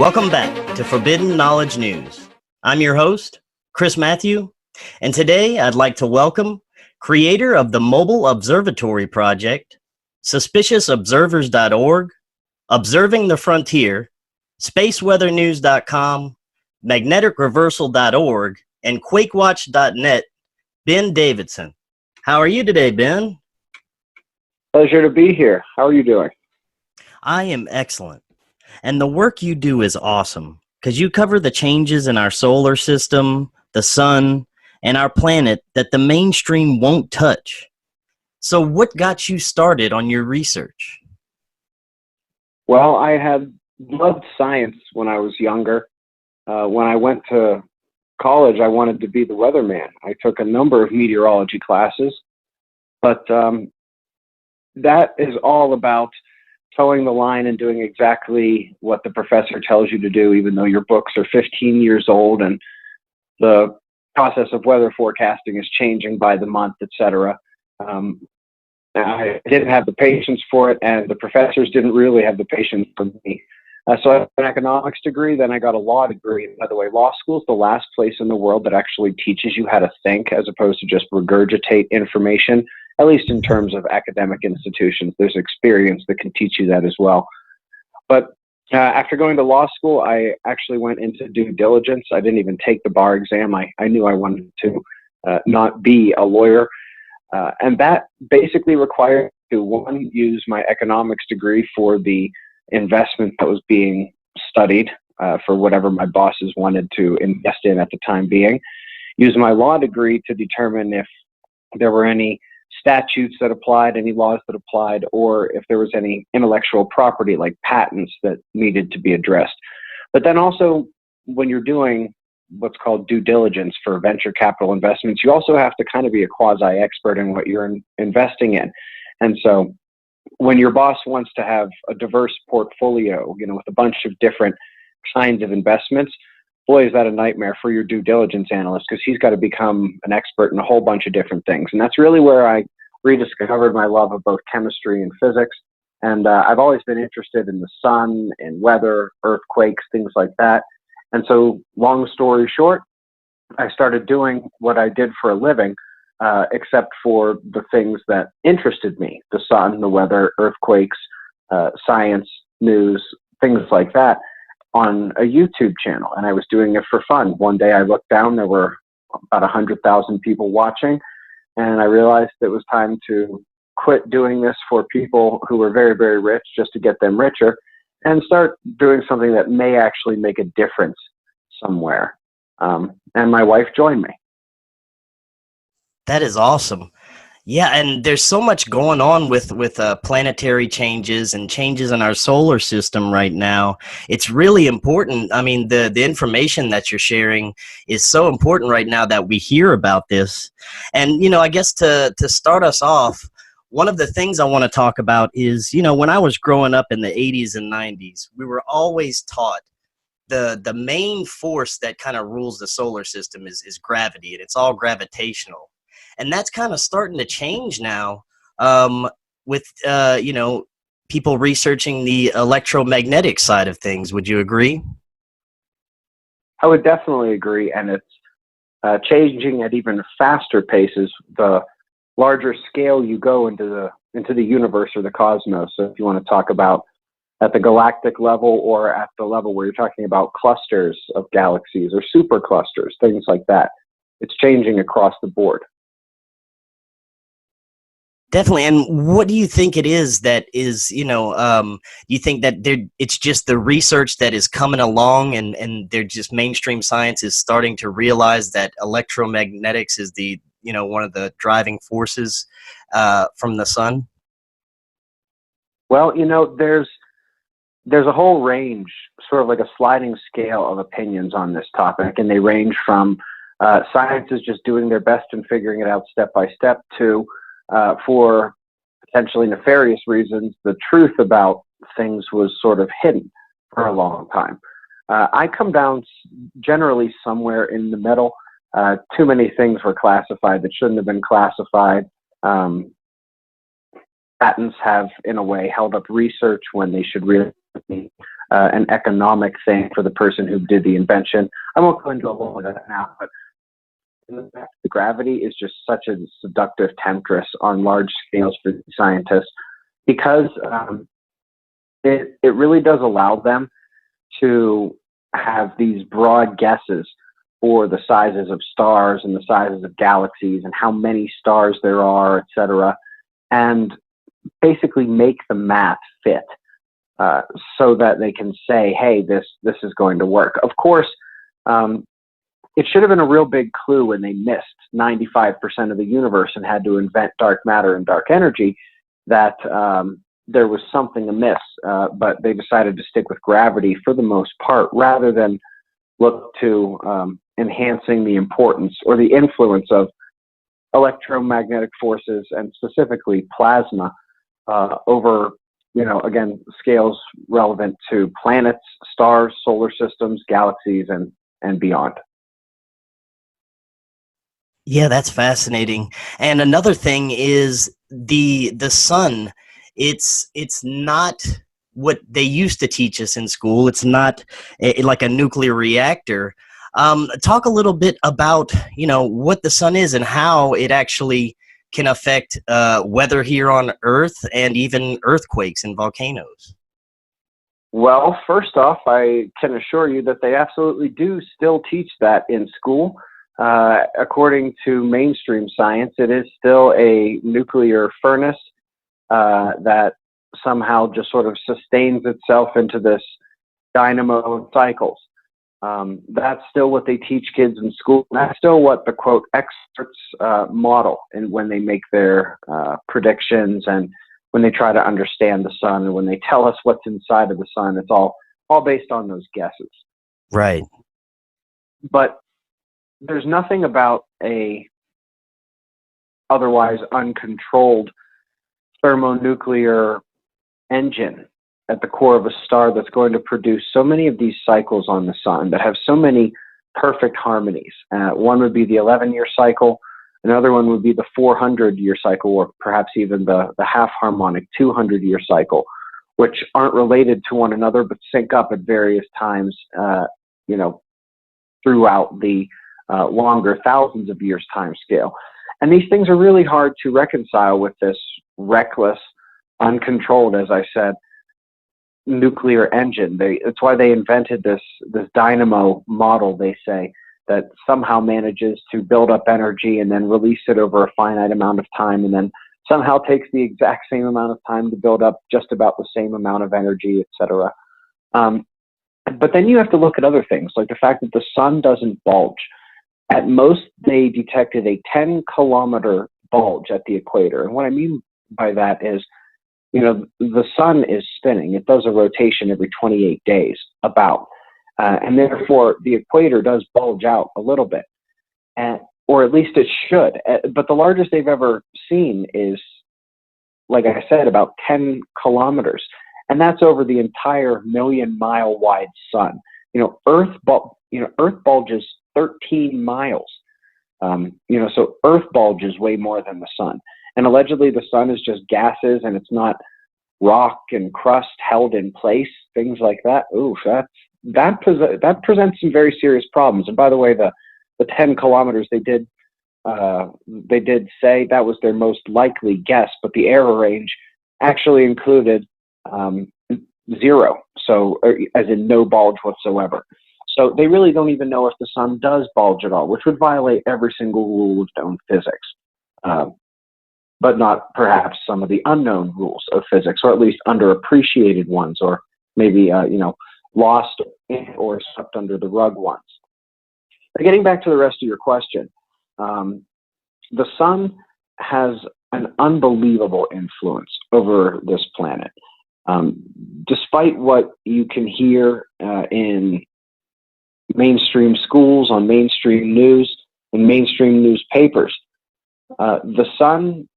Welcome back to Forbidden Knowledge News. I'm your host, Chris Matthew, and today I'd like to welcome creator of the Mobile Observatory Project, SuspiciousObservers.org, Observing the Frontier, SpaceWeatherNews.com, MagneticReversal.org, and QuakeWatch.net, Ben Davidson. How are you today, Ben? Pleasure to be here. How are you doing? I am excellent. And the work you do is awesome because you cover the changes in our solar system, the sun, and our planet that the mainstream won't touch. So what got you started on your research? Well, I had loved science when I was younger. When I went to college, I wanted to be the weatherman. I took a number of meteorology classes, but that is all about towing the line and doing exactly what the professor tells you to do, even though your books are 15 years old and the process of weather forecasting is changing by the month, etc. I didn't have the patience for it, and the professors didn't really have the patience for me. So I have an economics degree, then I got a law degree. By the way, law school is the last place in the world that actually teaches you how to think as opposed to just regurgitate information, at least in terms of academic institutions. There's experience that can teach you that as well. But after going to law school, I actually went into due diligence. I didn't even take the bar exam. I knew I wanted to not be a lawyer. And that basically required to, one, use my economics degree for the investment that was being studied for whatever my bosses wanted to invest in at the time being, use my law degree to determine if there were any statutes that applied, any laws that applied, or if there was any intellectual property like patents that needed to be addressed. But then also, when you're doing what's called due diligence for venture capital investments, you also have to kind of be a quasi-expert in what you're investing in. And so when your boss wants to have a diverse portfolio, with a bunch of different kinds of investments, boy, is that a nightmare for your due diligence analyst, because he's got to become an expert in a whole bunch of different things. And that's really where I rediscovered my love of both chemistry and physics. And I've always been interested in the sun and weather, earthquakes, things like that. And so, long story short, I started doing what I did for a living, except for the things that interested me: the sun, the weather, earthquakes, science, news, things like that, on a YouTube channel. And I was doing it for fun. One day I looked down, there were about 100,000 people watching, and I realized it was time to quit doing this for people who were very, very rich just to get them richer, and start doing something that may actually make a difference somewhere. And my wife joined me. That is awesome. Yeah, and there's so much going on with planetary changes and changes in our solar system right now. It's really important. I mean, the information that you're sharing is so important right now that we hear about this. And, I guess to start us off, one of the things I want to talk about is, when I was growing up in the 80s and 90s, we were always taught the main force that kind of rules the solar system is gravity, and it's all gravitational. And that's kind of starting to change now with, people researching the electromagnetic side of things. Would you agree? I would definitely agree. And it's changing at even faster paces the larger scale you go into the universe or the cosmos. So if you want to talk about at the galactic level, or at the level where you're talking about clusters of galaxies or superclusters, things like that, it's changing across the board. Definitely. And what do you think it is that is, do you think that it's just the research that is coming along, and they're just mainstream science is starting to realize that electromagnetics is the, one of the driving forces from the sun? Well, there's a whole range, sort of like a sliding scale of opinions on this topic, and they range from science is just doing their best and figuring it out step by step to, for potentially nefarious reasons, the truth about things was sort of hidden for a long time. I come down generally somewhere in the middle. Too many things were classified that shouldn't have been classified. Patents have, in a way, held up research when they should really be an economic thing for the person who did the invention. I won't go into a lot of that now, but the gravity is just such a seductive temptress on large scales for scientists, because it really does allow them to have these broad guesses for the sizes of stars and the sizes of galaxies and how many stars there are, etc., and basically make the math fit so that they can say, hey, this is going to work. Of course, it should have been a real big clue when they missed 95% of the universe and had to invent dark matter and dark energy, that there was something amiss, but they decided to stick with gravity for the most part, rather than look to enhancing the importance or the influence of electromagnetic forces, and specifically plasma, over, again, scales relevant to planets, stars, solar systems, galaxies, and beyond. Yeah, that's fascinating. And another thing is the sun. It's not what they used to teach us in school. It's not like a nuclear reactor. Talk a little bit about what the sun is and how it actually can affect weather here on Earth, and even earthquakes and volcanoes. Well, first off, I can assure you that they absolutely do still teach that in school. According to mainstream science, it is still a nuclear furnace that somehow just sort of sustains itself into this dynamo of cycles. That's still what they teach kids in school. That's still what the, quote, experts model, and when they make their predictions, and when they try to understand the sun, and when they tell us what's inside of the sun. It's all based on those guesses. Right. But there's nothing about a otherwise uncontrolled thermonuclear engine at the core of a star that's going to produce so many of these cycles on the sun that have so many perfect harmonies. One would be the 11-year cycle. Another one would be the 400-year cycle, or perhaps even the half harmonic 200-year cycle, which aren't related to one another but sync up at various times, throughout the longer thousands of years time scale. And these things are really hard to reconcile with this reckless, uncontrolled, as I said, nuclear engine. It's why they invented this dynamo model, they say, that somehow manages to build up energy and then release it over a finite amount of time, and then somehow takes the exact same amount of time to build up just about the same amount of energy, etc. But then you have to look at other things, like the fact that the sun doesn't bulge. At most, they detected a 10-kilometer bulge at the equator. And what I mean by that is, the sun is spinning. It does a rotation every 28 days, about. And therefore, the equator does bulge out a little bit, or at least it should. But the largest they've ever seen is, like I said, about 10 kilometers. And that's over the entire million-mile wide sun. Earth bulges 13 miles. So Earth bulges way more than the sun. And allegedly the sun is just gases, and it's not rock and crust held in place, things like that. Oof, that presents some very serious problems. And by the way, the 10 kilometers, they did say that was their most likely guess, but the error range actually included 0, so as in no bulge whatsoever. So they really don't even know if the sun does bulge at all, which would violate every single rule of known physics, but not perhaps some of the unknown rules of physics, or at least underappreciated ones, or maybe lost or swept under the rug ones. But getting back to the rest of your question, the sun has an unbelievable influence over this planet. Despite what you can hear in mainstream schools, on mainstream news, and mainstream newspapers, the sun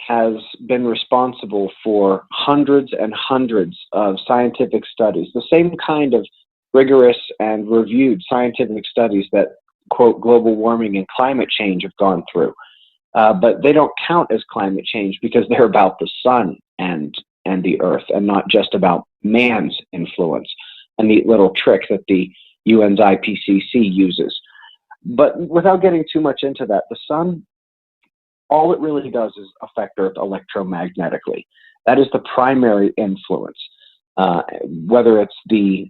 has been responsible for hundreds and hundreds of scientific studies, the same kind of rigorous and reviewed scientific studies that, quote, global warming and climate change have gone through. But they don't count as climate change because they're about the sun and the earth, and not just about man's influence. a neat little trick that the UN's IPCC uses. But without getting too much into that, the sun, all it really does is affect Earth electromagnetically. That is the primary influence. Whether it's the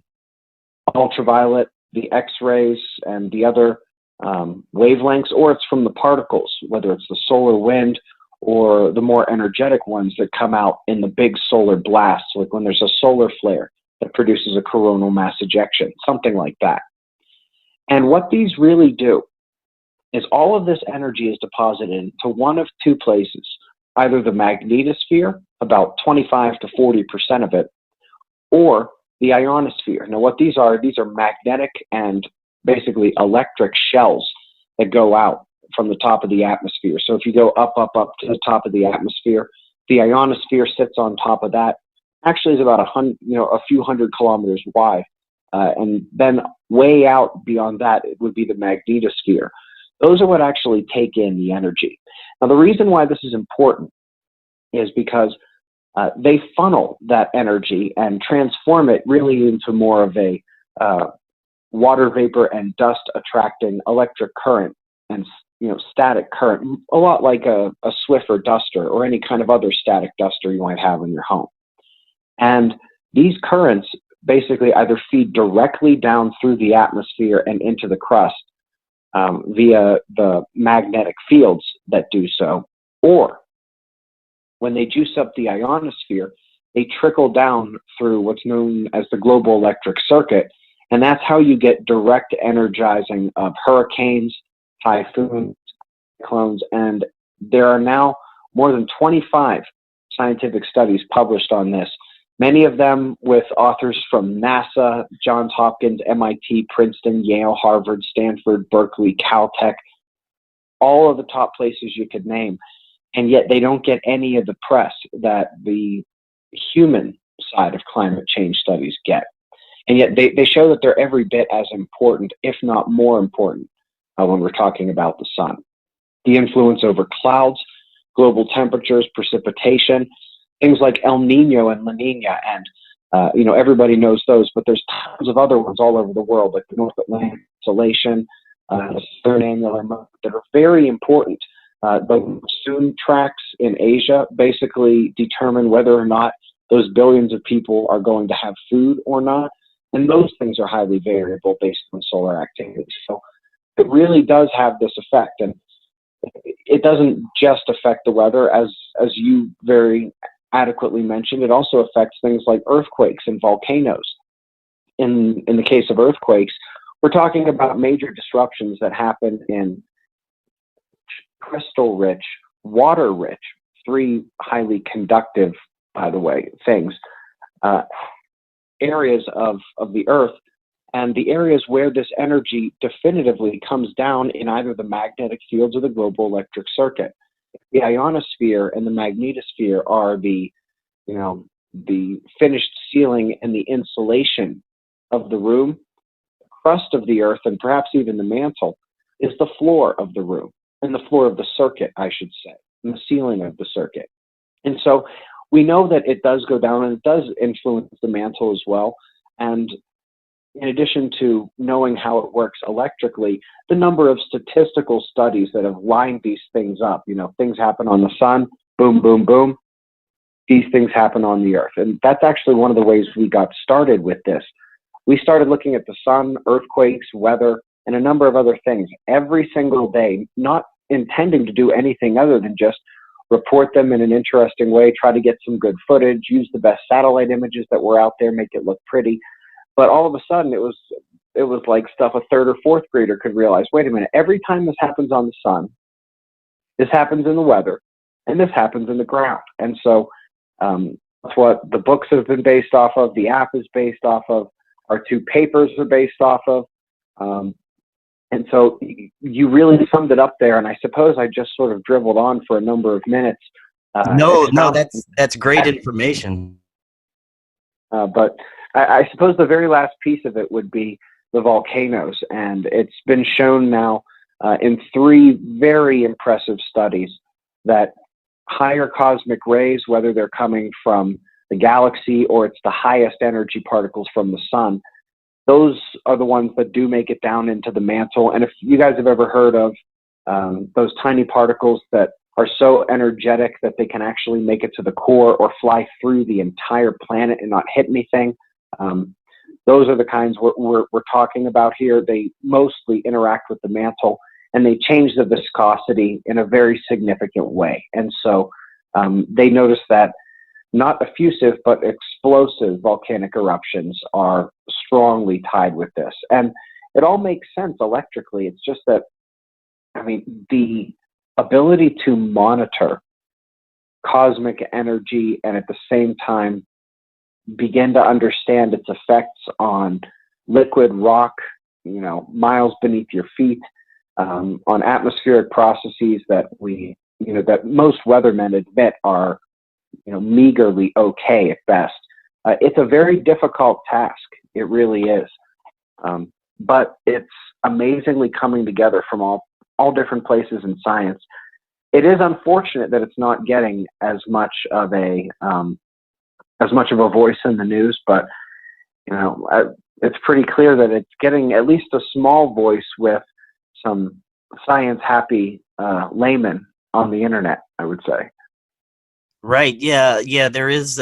ultraviolet, the X-rays, and the other wavelengths, or it's from the particles, whether it's the solar wind or the more energetic ones that come out in the big solar blasts, like when there's a solar flare that produces a coronal mass ejection, something like that. And what these really do is all of this energy is deposited into one of two places, either the magnetosphere, about 25 to 40% of it, or the ionosphere. Now what these are magnetic and basically electric shells that go out from the top of the atmosphere. So if you go up to the top of the atmosphere, the ionosphere sits on top of that. Actually, is about a few hundred kilometers wide, and then way out beyond that, it would be the magnetosphere. Those are what actually take in the energy. Now, the reason why this is important is because they funnel that energy and transform it really into more of a water vapor and dust attracting electric current and static current, a lot like a Swiffer duster or any kind of other static duster you might have in your home. And these currents basically either feed directly down through the atmosphere and into the crust via the magnetic fields that do so, or when they juice up the ionosphere, they trickle down through what's known as the global electric circuit, and that's how you get direct energizing of hurricanes, typhoons, cyclones, and there are now more than 25 scientific studies published on this, many of them with authors from NASA, Johns Hopkins, MIT, Princeton, Yale, Harvard, Stanford, Berkeley, Caltech, all of the top places you could name, and yet they don't get any of the press that the human side of climate change studies get. And yet they show that they're every bit as important, if not more important, when we're talking about the sun. The influence over clouds, global temperatures, precipitation, things like El Nino and La Nina, and everybody knows those, but there's tons of other ones all over the world, like the North Atlantic Oscillation, the Southern Annular Month, that are very important. The monsoon tracks in Asia basically determine whether or not those billions of people are going to have food or not, and those things are highly variable based on solar activity. So it really does have this effect, and it doesn't just affect the weather, as you very adequately mentioned. It also affects things like earthquakes and volcanoes. In the case of earthquakes, we're talking about major disruptions that happen in crystal-rich, water-rich, three highly conductive, by the way, things, areas of the Earth, and the areas where this energy definitively comes down in either the magnetic fields or the global electric circuit. The ionosphere and the magnetosphere are the finished ceiling and the insulation of the room. The crust of the Earth, and perhaps even the mantle, is the floor of the room, and the floor of the circuit, I should say, and the ceiling of the circuit. And so we know that it does go down, and it does influence the mantle as well. And in addition to knowing how it works electrically, the number of statistical studies that have lined these things up, things happen on the sun, boom, boom, boom, these things happen on the Earth. And that's actually one of the ways we got started with this. We started looking at the sun, earthquakes, weather, and a number of other things every single day, not intending to do anything other than just report them in an interesting way, try to get some good footage, use the best satellite images that were out there, make it look pretty. But all of a sudden, it was like stuff a third or fourth grader could realize. Wait a minute, every time this happens on the sun, this happens in the weather, and this happens in the ground. And so that's what the books have been based off of, the app is based off of, our two papers are based off of. And so you really summed it up there, and I suppose I just sort of dribbled on for a number of minutes. No, that's great information. But I suppose the very last piece of it would be the volcanoes, and it's been shown now in 3 very impressive studies that higher cosmic rays, whether they're coming from the galaxy or it's the highest energy particles from the sun, those are the ones that do make it down into the mantle. And if you guys have ever heard of those tiny particles that are so energetic that they can actually make it to the core or fly through the entire planet and not hit anything, those are the kinds we're talking about here. They mostly interact with the mantle, and they change the viscosity in a very significant way. And so they notice that not effusive, but explosive volcanic eruptions are strongly tied with this. And it all makes sense electrically. It's just that, I mean, the ability to monitor cosmic energy and at the same time begin to understand its effects on liquid rock, you know, miles beneath your feet, on atmospheric processes that that most weathermen admit are, meagerly okay at best. It's a very difficult task. It really is. But it's amazingly coming together from all different places in science. It is unfortunate that it's not getting as much of a voice in the news, but it's pretty clear that it's getting at least a small voice with some science-happy laymen on the internet, I would say. Right. Yeah. There is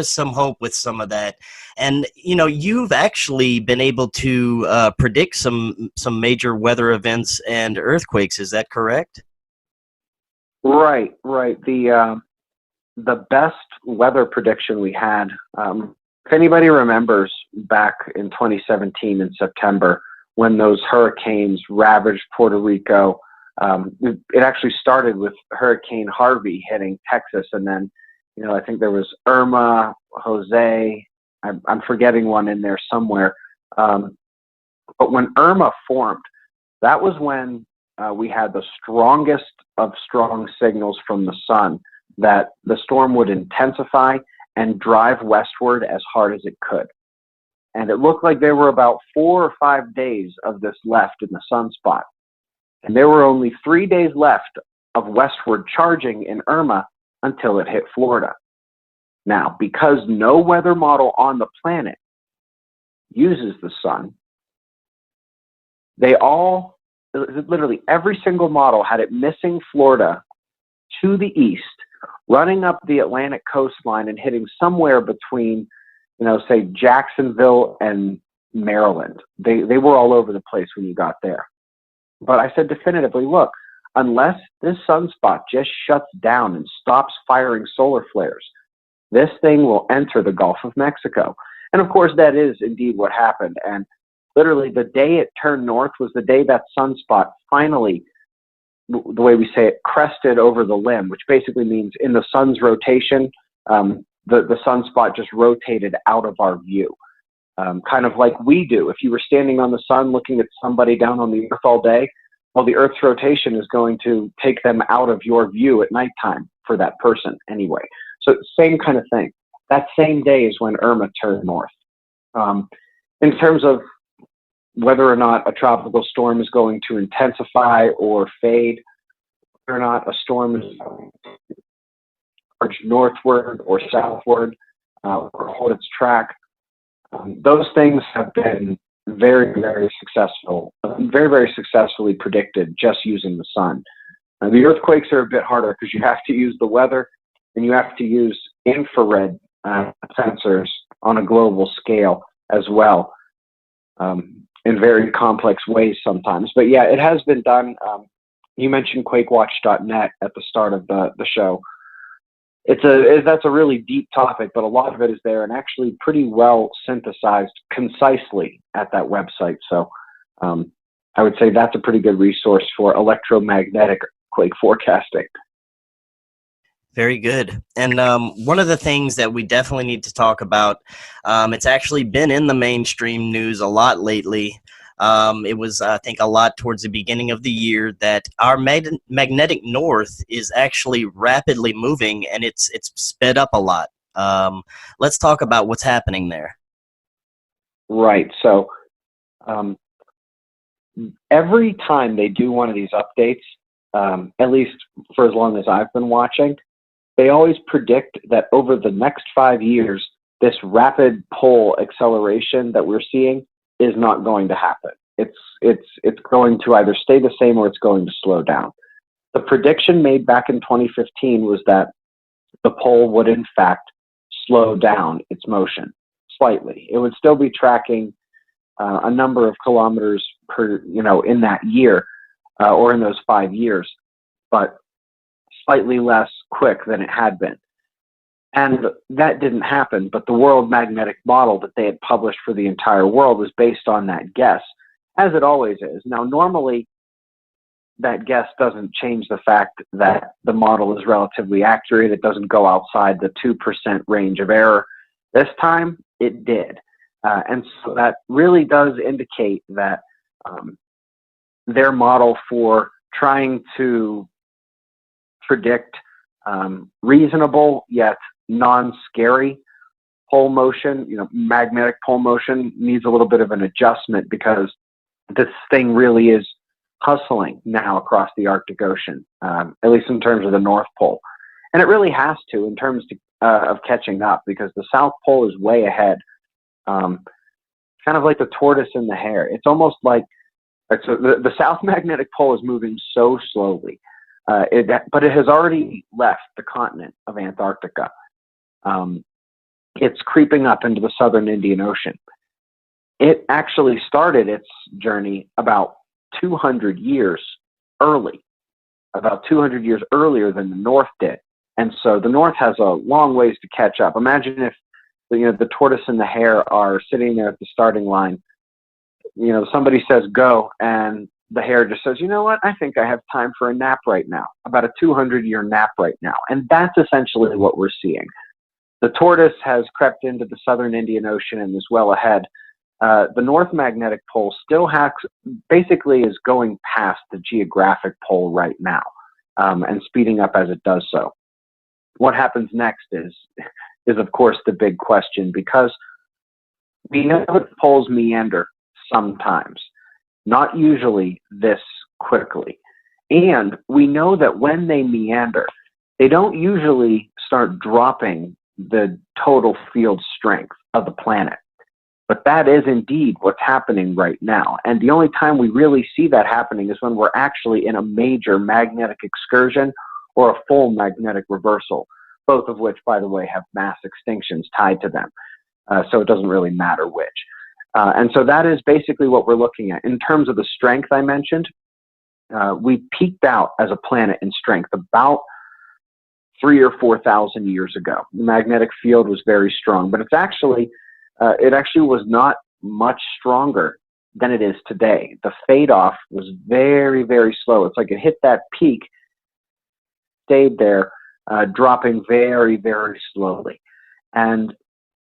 some hope with some of that, and you've actually been able to predict some major weather events and earthquakes. Is that correct? Right. The best weather prediction we had, if anybody remembers back in 2017 in September when those hurricanes ravaged Puerto Rico. It actually started with Hurricane Harvey hitting Texas, and then, I think there was Irma, Jose. I'm forgetting one in there somewhere. But when Irma formed, that was when we had the strongest of strong signals from the sun that the storm would intensify and drive westward as hard as it could. And it looked like there were about 4 or 5 days of this left in the sunspot. And there were only 3 days left of westward charging in Irma until it hit Florida. Now, because no weather model on the planet uses the sun, literally every single model had it missing Florida to the east, running up the Atlantic coastline and hitting somewhere between, say Jacksonville and Maryland. They were all over the place when you got there. But I said definitively, look, unless this sunspot just shuts down and stops firing solar flares, this thing will enter the Gulf of Mexico. And of course, that is indeed what happened. And literally the day it turned north was the day that sunspot finally, the way we say it, crested over the limb, which basically means in the sun's rotation, the sunspot just rotated out of our view. Kind of like we do. If you were standing on the sun looking at somebody down on the earth all day, well, the earth's rotation is going to take them out of your view at nighttime for that person anyway. So same kind of thing. That same day is when Irma turned north. In terms of whether or not a tropical storm is going to intensify or fade, whether or not a storm is going to march northward or southward or hold its track, those things have been very, very successful, very, very successfully predicted just using the sun. The earthquakes are a bit harder because you have to use the weather and you have to use infrared sensors on a global scale as well, in very complex ways sometimes. But yeah, it has been done. You mentioned QuakeWatch.net at the start of the show. That's a really deep topic, but a lot of it is there and actually pretty well synthesized concisely at that website. So I would say that's a pretty good resource for electromagnetic quake forecasting. Very good. And one of the things that we definitely need to talk about, it's actually been in the mainstream news a lot lately. It was, I think, a lot towards the beginning of the year that our magnetic north is actually rapidly moving, and it's sped up a lot. Let's talk about what's happening there. Right. So every time they do one of these updates, at least for as long as I've been watching, they always predict that over the next 5 years, this rapid pole acceleration that we're seeing is not going to happen. It's going to either stay the same or it's going to slow down. The prediction made back in 2015 was that the pole would in fact slow down its motion slightly. It would still be tracking a number of kilometers per, in that year or in those 5 years, but slightly less quick than it had been. And that didn't happen, but the world magnetic model that they had published for the entire world was based on that guess, as it always is. Now, normally, that guess doesn't change the fact that the model is relatively accurate. It doesn't go outside the 2% range of error. This time, it did. And so that really does indicate that their model for trying to predict reasonable yet non-scary pole motion, magnetic pole motion, needs a little bit of an adjustment, because this thing really is hustling now across the Arctic Ocean, at least in terms of the North Pole. And it really has to in terms of catching up, because the South Pole is way ahead, kind of like the tortoise and the hare. It's almost like the South Magnetic Pole is moving so slowly, but it has already left the continent of Antarctica. It's creeping up into the southern Indian Ocean. It actually started its journey about 200 years early, about 200 years earlier than the North did. And so the North has a long ways to catch up. Imagine if the tortoise and the hare are sitting there at the starting line. Somebody says go, and the hare just says, you know what, I think I have time for a nap right now, about a 200-year nap right now. And that's essentially what we're seeing. The tortoise has crept into the southern Indian Ocean and is well ahead. The North Magnetic Pole still basically is going past the geographic pole right now, and speeding up as it does so. What happens next is of course the big question, because we know that poles meander sometimes, not usually this quickly. And we know that when they meander, they don't usually start dropping the total field strength of the planet. But that is indeed what's happening right now. And the only time we really see that happening is when we're actually in a major magnetic excursion or a full magnetic reversal, both of which, by the way, have mass extinctions tied to them. So it doesn't really matter which. And so that is basically what we're looking at. In terms of the strength I mentioned, we peaked out as a planet in strength about 3,000 or 4,000 years ago. The magnetic field was very strong, but it actually was not much stronger than it is today. The fade off was very, very slow. It's like it hit that peak, stayed there, dropping very, very slowly. And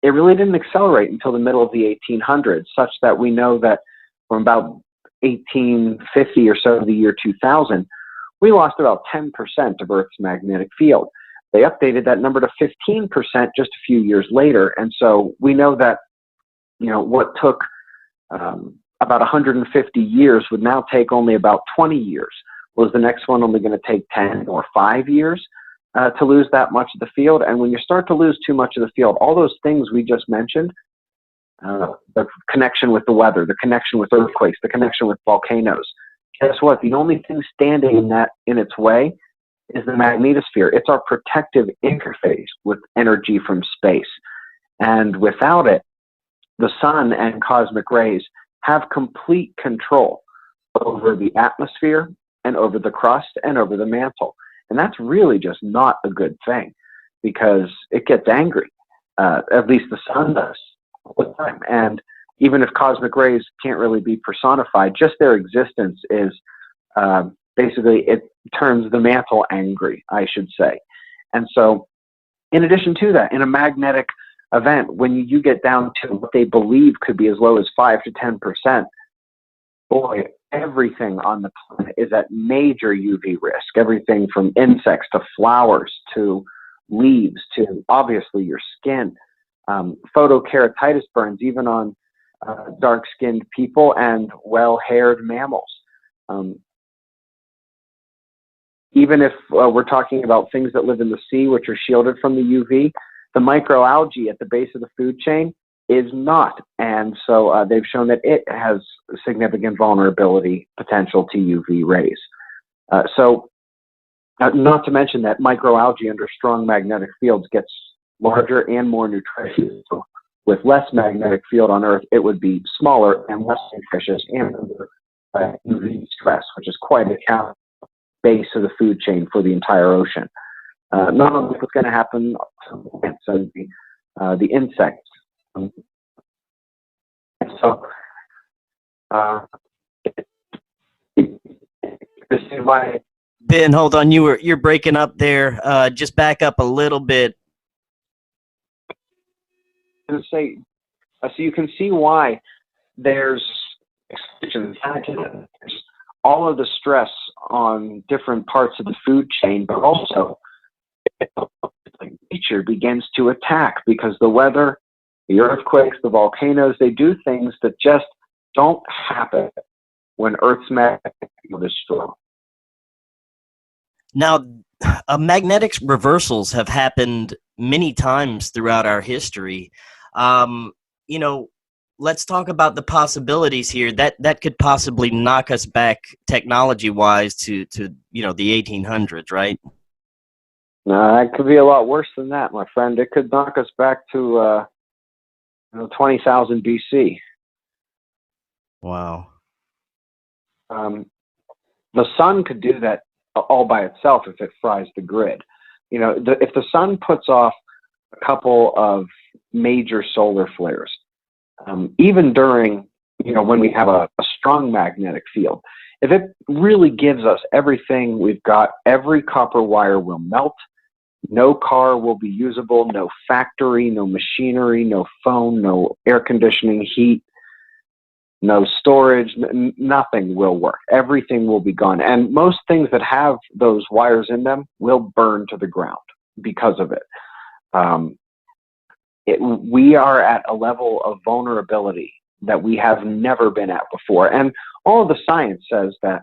it really didn't accelerate until the middle of the 1800s, such that we know that from about 1850 or so to the year 2000, we lost about 10% of Earth's magnetic field. They updated that number to 15% just a few years later. And so we know that, what took about 150 years would now take only about 20 years. Was the next one only going to take 10 or 5 years to lose that much of the field? And when you start to lose too much of the field, all those things we just mentioned, the connection with the weather, the connection with earthquakes, the connection with volcanoes, guess what? The only thing standing in its way is the magnetosphere. It's our protective interface with energy from space. And without it, the sun and cosmic rays have complete control over the atmosphere and over the crust and over the mantle. And that's really just not a good thing, because it gets angry. At least the sun does all the time. And even if cosmic rays can't really be personified, just their existence is basically, it turns the mantle angry, I should say. And so in addition to that, in a magnetic event, when you get down to what they believe could be as low as 5 to 10%, boy, everything on the planet is at major UV risk. Everything from insects to flowers to leaves to obviously your skin. Photokeratitis burns even on dark-skinned people and well-haired mammals. Even if we're talking about things that live in the sea, which are shielded from the UV, the microalgae at the base of the food chain is not. And so they've shown that it has significant vulnerability potential to UV rays. Not to mention that microalgae under strong magnetic fields gets larger and more nutritious. So with less magnetic field on Earth, it would be smaller and less nutritious and under UV stress, which is quite a challenge base of the food chain for the entire ocean. Not only what's going to happen to the insects. So, this is why. Ben, hold on. You're breaking up there. Just back up a little bit. Say, so you can see why there's all of the stress on different parts of the food chain, but also nature begins to attack because the weather, the earthquakes, the volcanoes, they do things that just don't happen when Earth's magnetic field is strong. Now, magnetic reversals have happened many times throughout our history. You know, let's talk about the possibilities here. That could possibly knock us back technology-wise to you know, the 1800s, right? No, it could be a lot worse than that, my friend. It could knock us back to 20,000 BC. Wow. The sun could do that all by itself if it fries the grid. You know, if the sun puts off a couple of major solar flares, even during, you know, when we have a strong magnetic field, if it really gives us everything we've got, every copper wire will melt, no car will be usable, no factory, no machinery, no phone, no air conditioning, heat, no storage, nothing will work. Everything will be gone. And most things that have those wires in them will burn to the ground because of it. We are at a level of vulnerability that we have never been at before. And all of the science says that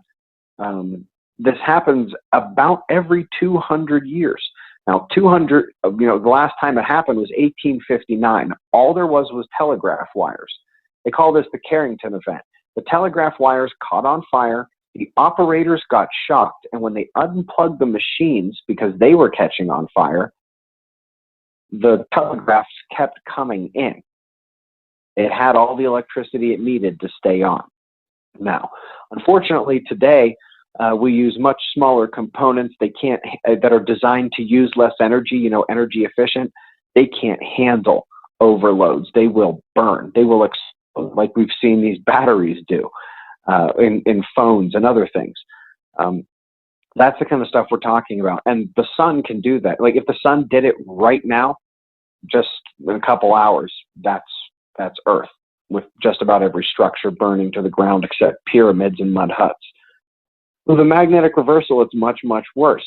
this happens about every 200 years. Now, 200, you know, the last time it happened was 1859. All there was telegraph wires. They call this the Carrington event. The telegraph wires caught on fire. The operators got shocked. And when they unplugged the machines because they were catching on fire, the telegraphs kept coming in. It had all the electricity it needed to stay on. Now, unfortunately, today, we use much smaller components. They can't, that are designed to use less energy, you know, energy efficient. They can't handle overloads. They will burn. They will explode, like we've seen these batteries do in phones and other things. That's the kind of stuff we're talking about. And the sun can do that. Like if the sun did it right now, just in a couple hours, that's Earth, with just about every structure burning to the ground except pyramids and mud huts. With a magnetic reversal, it's much, much worse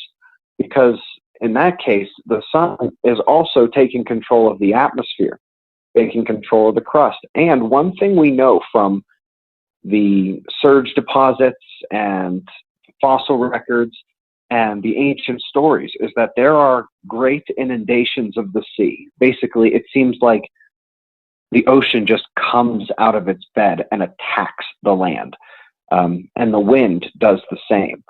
because in that case, the sun is also taking control of the atmosphere, taking control of the crust. And one thing we know from the surge deposits and fossil records and the ancient stories is that there are great inundations of the sea. Basically, it seems like the ocean just comes out of its bed and attacks the land. And the wind does the same.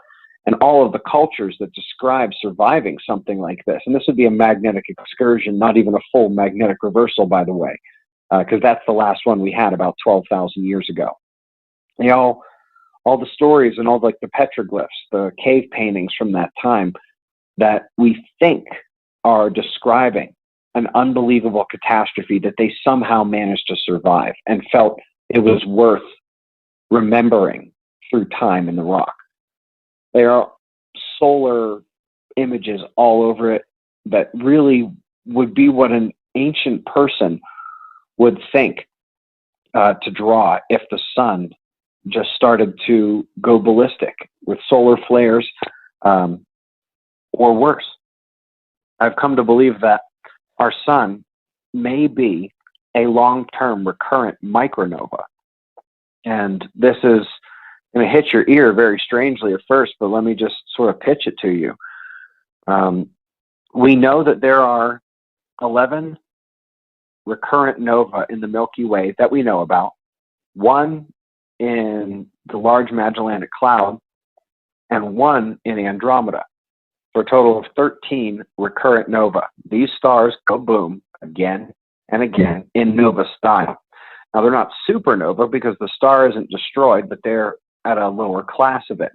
And all of the cultures that describe surviving something like this, and this would be a magnetic excursion, not even a full magnetic reversal, by the way, because that's the last one we had about 12,000 years ago. You know, all the stories and all like the petroglyphs, the cave paintings from that time that we think are describing an unbelievable catastrophe that they somehow managed to survive and felt it was worth remembering through time in the rock. There are solar images all over it that really would be what an ancient person would think to draw if the sun just started to go ballistic with solar flares or worse. I've come to believe that our sun may be a long-term recurrent micronova. And this is going to hit your ear very strangely at first, but let me just sort of pitch it to you. We know that there are 11 recurrent nova in the Milky Way that we know about, one in the Large Magellanic Cloud, and one in Andromeda, for a total of 13 recurrent nova. These stars go boom again and again in nova style. Now, they're not supernova because the star isn't destroyed, but they're at a lower class of it.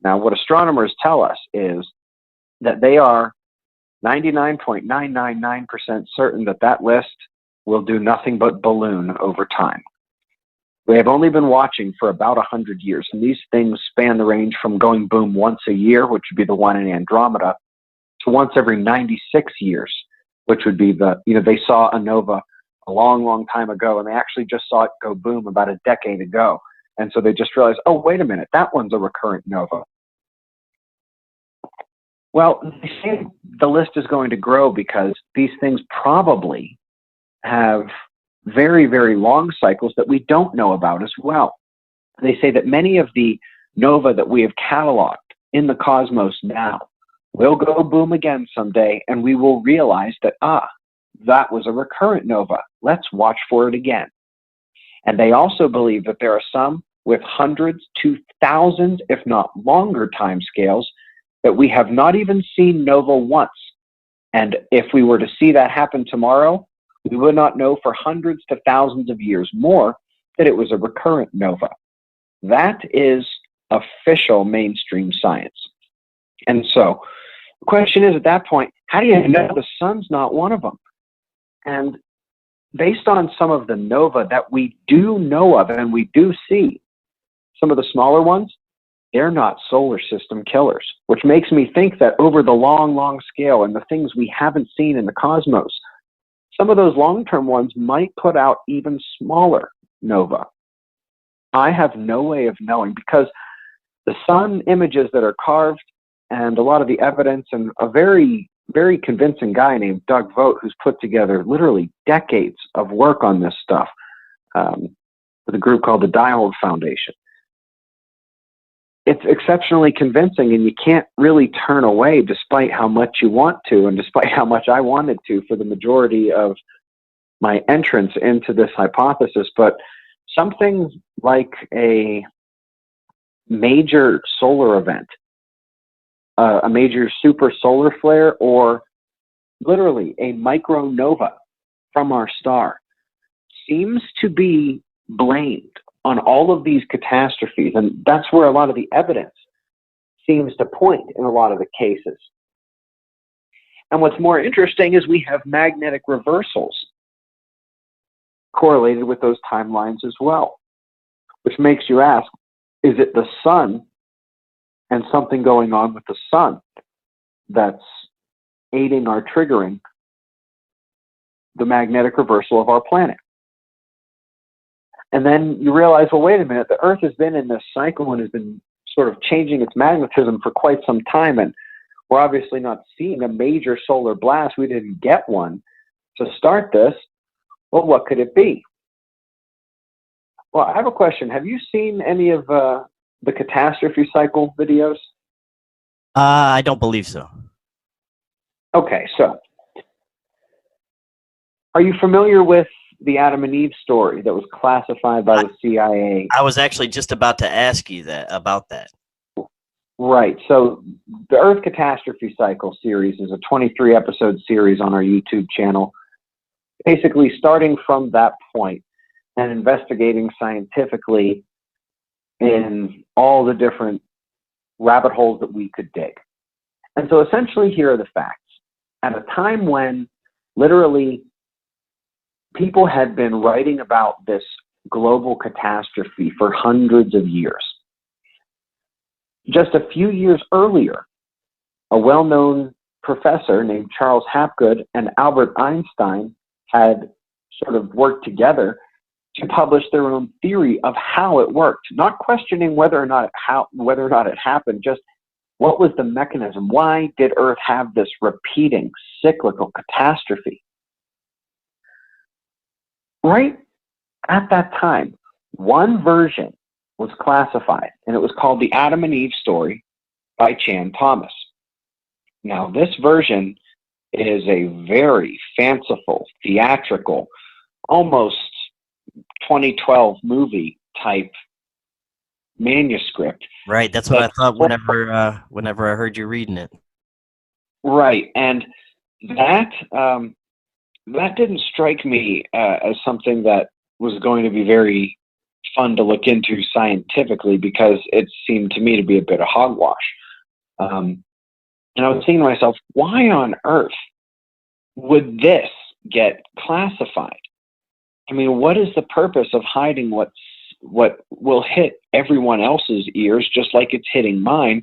Now, what astronomers tell us is that they are 99.999% certain that that list will do nothing but balloon over time. They have only been watching for about 100 years, and these things span the range from going boom once a year, which would be the one in Andromeda, to once every 96 years, which would be they saw a nova a long, long time ago, and they actually just saw it go boom about a decade ago. And so they just realized, oh, wait a minute, that one's a recurrent nova. Well, they say the list is going to grow because these things probably have very, very long cycles that we don't know about as well. They say that many of the nova that we have cataloged in the cosmos now will go boom again someday, and we will realize that, that was a recurrent nova. Let's watch for it again. And they also believe that there are some with hundreds to thousands, if not longer, time scales that we have not even seen nova once. And if we were to see that happen tomorrow, we would not know for hundreds to thousands of years more that it was a recurrent nova. That is official mainstream science. And so the question is, at that point, how do you know the sun's not one of them? And based on some of the nova that we do know of and we do see, some of the smaller ones, they're not solar system killers, which makes me think that over the long, long scale and the things we haven't seen in the cosmos, some of those long-term ones might put out even smaller nova. I have no way of knowing because the sun images that are carved and a lot of the evidence, and a very, very convincing guy named Doug Vogt, who's put together literally decades of work on this stuff with a group called the Dial Foundation. It's exceptionally convincing, and you can't really turn away despite how much you want to, and despite how much I wanted to for the majority of my entrance into this hypothesis. But something like a major solar event, a major super solar flare, or literally a micronova from our star seems to be blamed on all of these catastrophes, and that's where a lot of the evidence seems to point in a lot of the cases. And what's more interesting is we have magnetic reversals correlated with those timelines as well, which makes you ask, is it the sun and something going on with the sun that's aiding or triggering the magnetic reversal of our planet? And then you realize, well, wait a minute, the Earth has been in this cycle and has been sort of changing its magnetism for quite some time, and we're obviously not seeing a major solar blast. We didn't get one to start this. Well, what could it be? Well, I have a question. Have you seen any of the Catastrophe cycle videos? I don't believe so. Okay, so are you familiar with the Adam and Eve story that was classified by the CIA? I was actually just about to ask you about that. Right. So the Earth Catastrophe Cycle series is a 23-episode series on our YouTube channel, basically starting from that point and investigating scientifically in all the different rabbit holes that we could dig. And so essentially here are the facts. At a time when literally people had been writing about this global catastrophe for hundreds of years. Just a few years earlier, a well-known professor named Charles Hapgood and Albert Einstein had sort of worked together to publish their own theory of how it worked, not questioning whether or not it happened, just what was the mechanism? Why did Earth have this repeating cyclical catastrophe? Right at that time, one version was classified, and it was called the Adam and Eve story by Chan Thomas. Now, this version is a very fanciful, theatrical, almost 2012 movie type manuscript. Right. That's what I thought whenever I heard you reading it. Right, and that that didn't strike me as something that was going to be very fun to look into scientifically, because it seemed to me to be a bit of hogwash. And I was thinking to myself, why on earth would this get classified? I mean, what is the purpose of hiding what will hit everyone else's ears just like it's hitting mine,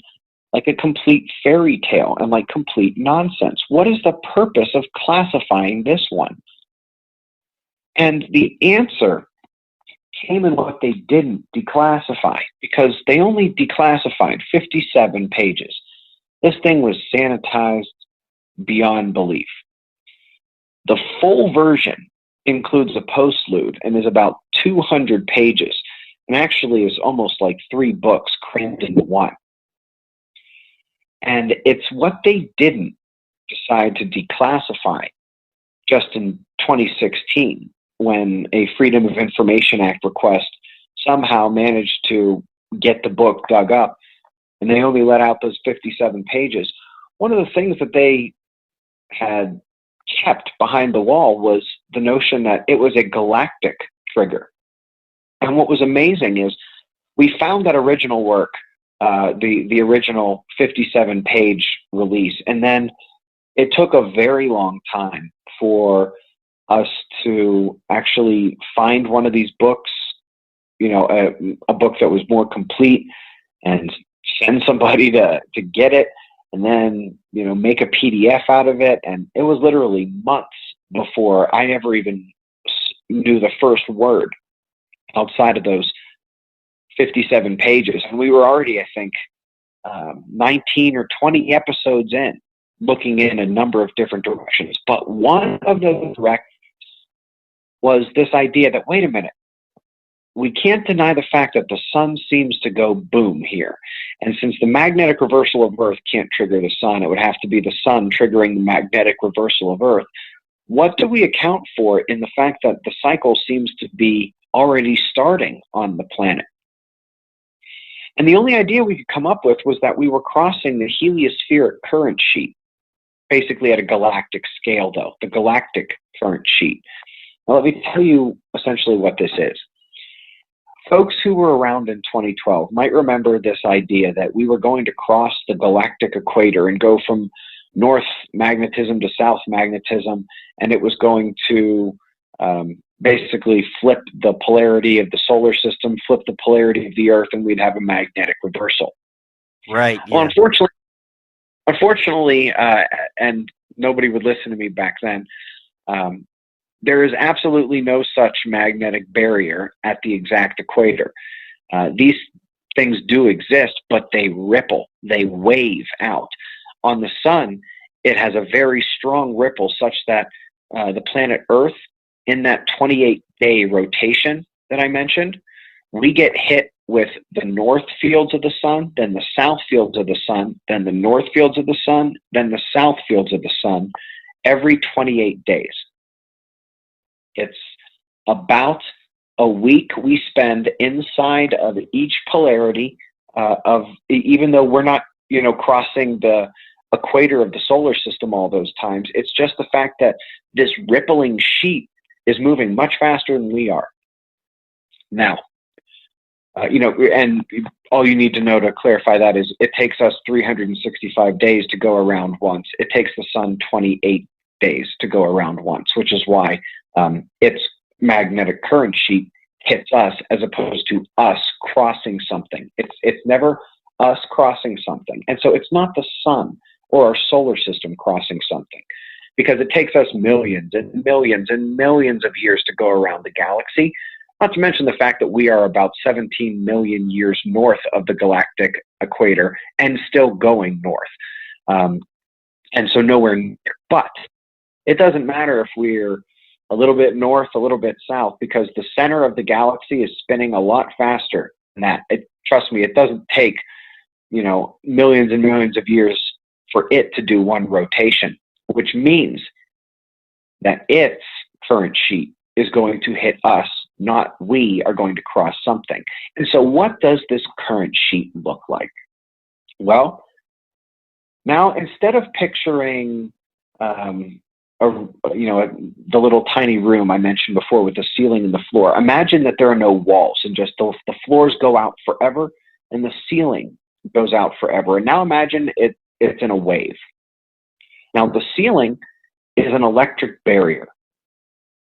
like a complete fairy tale and like complete nonsense? What is the purpose of classifying this one? And the answer came in what they didn't declassify, because they only declassified 57 pages. This thing was sanitized beyond belief. The full version includes a postlude and is about 200 pages, and actually is almost like 3 books crammed into one. And it's what they didn't decide to declassify just in 2016, when a Freedom of Information Act request somehow managed to get the book dug up, and they only let out those 57 pages. One of the things that they had kept behind the wall was the notion that it was a galactic trigger. And what was amazing is we found that original work, the original 57-page release, and then it took a very long time for us to actually find one of these books, you know, a book that was more complete, and send somebody to get it, and then, you know, make a PDF out of it. And it was literally months before I ever even knew the first word outside of those 57 pages. And we were already, I think, 19 or 20 episodes in, looking in a number of different directions. But one of the directions was this idea that, wait a minute, we can't deny the fact that the sun seems to go boom here. And since the magnetic reversal of Earth can't trigger the sun, it would have to be the sun triggering the magnetic reversal of Earth. What do we account for in the fact that the cycle seems to be already starting on the planet? And the only idea we could come up with was that we were crossing the heliospheric current sheet, basically at a galactic scale, though, the galactic current sheet. Now, let me tell you essentially what this is. Folks who were around in 2012 might remember this idea that we were going to cross the galactic equator and go from north magnetism to south magnetism, and it was going to basically flip the polarity of the solar system, flip the polarity of the Earth, and we'd have a magnetic reversal. Right. Yeah. Well, unfortunately, and nobody would listen to me back then, there is absolutely no such magnetic barrier at the exact equator. These things do exist, but they ripple, they wave out. On the sun, it has a very strong ripple such that the planet Earth, in that 28-day rotation that I mentioned, we get hit with the north fields of the sun, then the south fields of the sun, then the north fields of the sun, then the south fields of the sun, every 28 days. It's about a week we spend inside of each polarity of, even though we're not, you know, crossing the equator of the solar system all those times. It's just the fact that this rippling sheet is moving much faster than we are. Now, you know, and all you need to know to clarify that is it takes us 365 days to go around once. It takes the sun 28 days to go around once, which is why its magnetic current sheet hits us as opposed to us crossing something. It's never us crossing something. And so it's not the sun or our solar system crossing something, because it takes us millions and millions and millions of years to go around the galaxy, not to mention the fact that we are about 17 million years north of the galactic equator and still going north. And so nowhere near. But it doesn't matter if we're a little bit north, a little bit south, because the center of the galaxy is spinning a lot faster than that. Trust me, it doesn't take, you know, millions and millions of years for it to do one rotation, which means that its current sheet is going to hit us, not we are going to cross something. And so what does this current sheet look like? Well, now instead of picturing the little tiny room I mentioned before with the ceiling and the floor, imagine that there are no walls and just the floors go out forever and the ceiling goes out forever. And now imagine it's in a wave. Now the ceiling is an electric barrier.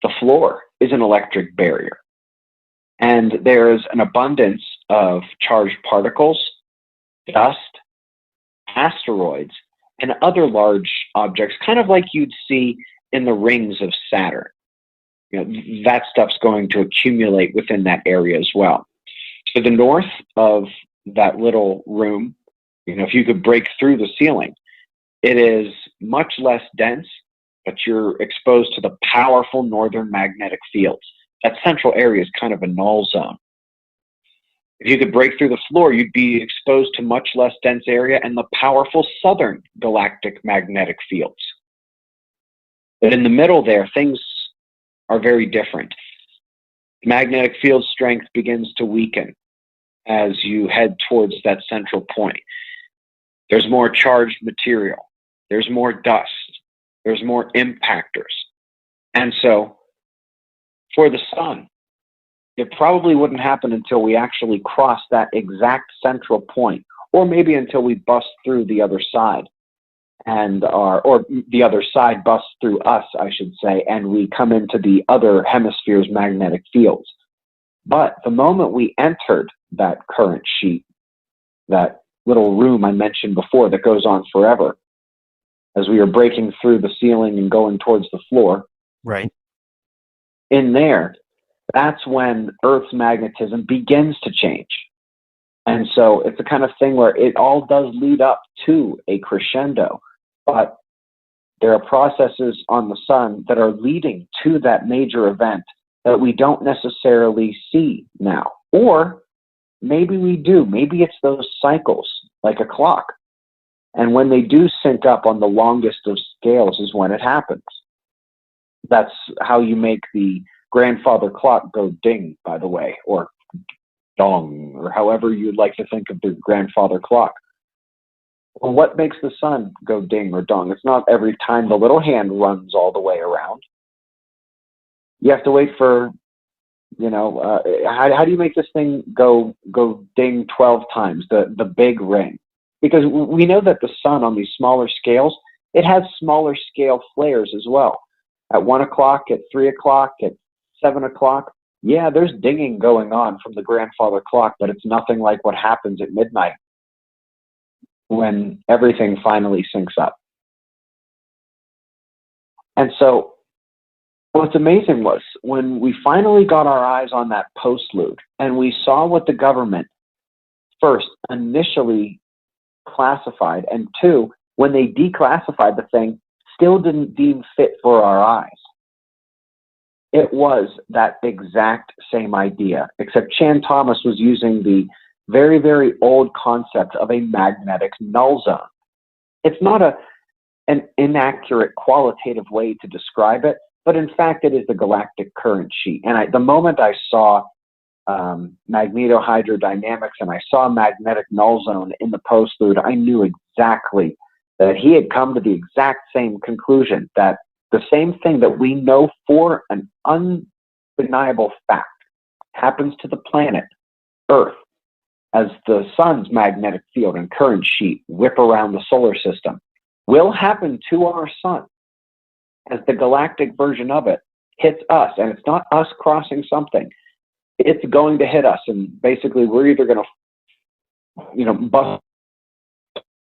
The floor is an electric barrier. And there's an abundance of charged particles, dust, asteroids, and other large objects, kind of like you'd see in the rings of Saturn. That stuff's going to accumulate within that area as well. To the north of that little room, if you could break through the ceiling, it is much less dense, but you're exposed to the powerful northern magnetic fields. That central area is kind of a null zone. If you could break through the floor, you'd be exposed to much less dense area and the powerful southern galactic magnetic fields. But in the middle there, things are very different. Magnetic field strength begins to weaken as you head towards that central point. There's more charged material. There's more dust. There's more impactors. And so, for the sun, it probably wouldn't happen until we actually cross that exact central point, or maybe until we bust through the other side, or the other side busts through us, I should say, and we come into the other hemisphere's magnetic fields. But the moment we entered that current sheet, that little room I mentioned before that goes on forever, as we are breaking through the ceiling and going towards the floor, right in there, that's when Earth's magnetism begins to change. And so it's the kind of thing where it all does lead up to a crescendo, but there are processes on the sun that are leading to that major event that we don't necessarily see now. Or maybe we do. Maybe it's those cycles, like a clock. And when they do sync up on the longest of scales is when it happens. That's how you make the grandfather clock go ding, by the way, or dong, or however you'd like to think of the grandfather clock. Well, what makes the sun go ding or dong? It's not every time the little hand runs all the way around. You have to wait for, how do you make this thing go ding 12 times, the big ring? Because we know that the sun on these smaller scales, it has smaller scale flares as well. At 1 o'clock, at 3 o'clock, at 7 o'clock, yeah, there's dinging going on from the grandfather clock, but it's nothing like what happens at midnight when everything finally syncs up. And so what's amazing was when we finally got our eyes on that postlude and we saw what the government first initially classified, and two, when they declassified the thing, still didn't deem fit for our eyes. It was that exact same idea, except Chan Thomas was using the very, very old concept of a magnetic null zone. It's not an inaccurate qualitative way to describe it, but in fact it is the galactic current sheet. And the moment I saw magnetohydrodynamics and I saw magnetic null zone in the postlude, I knew exactly that he had come to the exact same conclusion, that the same thing that we know for an undeniable fact happens to the planet Earth as the sun's magnetic field and current sheet whip around the solar system will happen to our sun as the galactic version of it hits us. And it's not us crossing something. It's going to hit us. And basically we're either going to, bust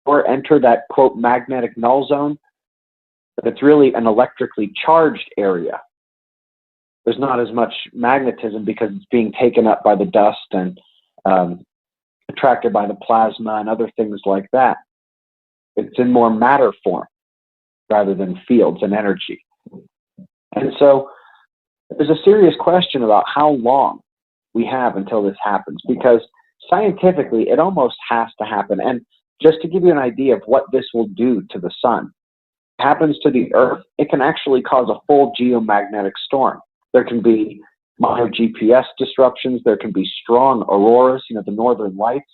or enter that, quote, magnetic null zone, but it's really an electrically charged area. There's not as much magnetism because it's being taken up by the dust and attracted by the plasma and other things like that. It's in more matter form rather than fields and energy. And so there's a serious question about how long we have until this happens, because scientifically it almost has to happen. And just to give you an idea of what this will do to the sun, happens to the Earth, it can actually cause a full geomagnetic storm. There can be minor GPS disruptions. There can be strong auroras, the northern lights.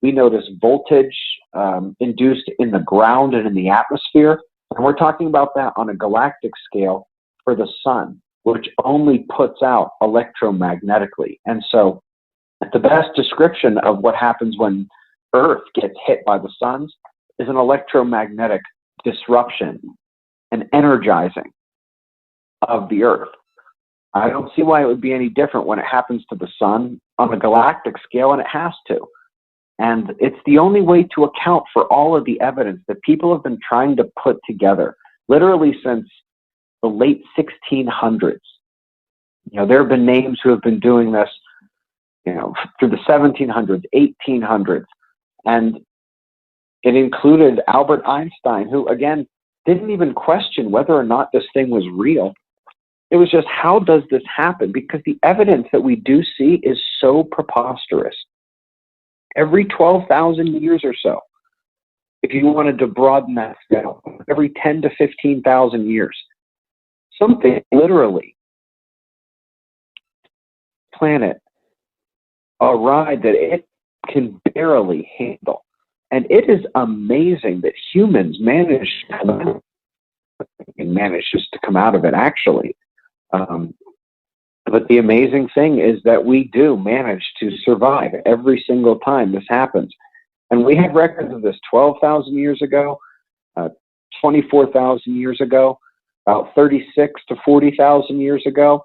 We notice voltage induced in the ground and in the atmosphere. And we're talking about that on a galactic scale for the sun, which only puts out electromagnetically. And so the best description of what happens when Earth gets hit by the suns is an electromagnetic disruption, an energizing of the Earth. I don't see why it would be any different when it happens to the sun on a galactic scale, and it has to. And it's the only way to account for all of the evidence that people have been trying to put together, literally since the late 1600s. There have been names who have been doing this, through the 1700s, 1800s. And it included Albert Einstein, who, again, didn't even question whether or not this thing was real. It was just, how does this happen? Because the evidence that we do see is so preposterous. Every 12,000 years or so, if you wanted to broaden that scale, every 10 to 15,000 years, something literally, planet, a ride that it can barely handle. And it is amazing that humans manage just to come out of it, actually. But the amazing thing is that we do manage to survive every single time this happens. And we have records of this 12,000 years ago, 24,000 years ago, about 36 to 40,000 years ago.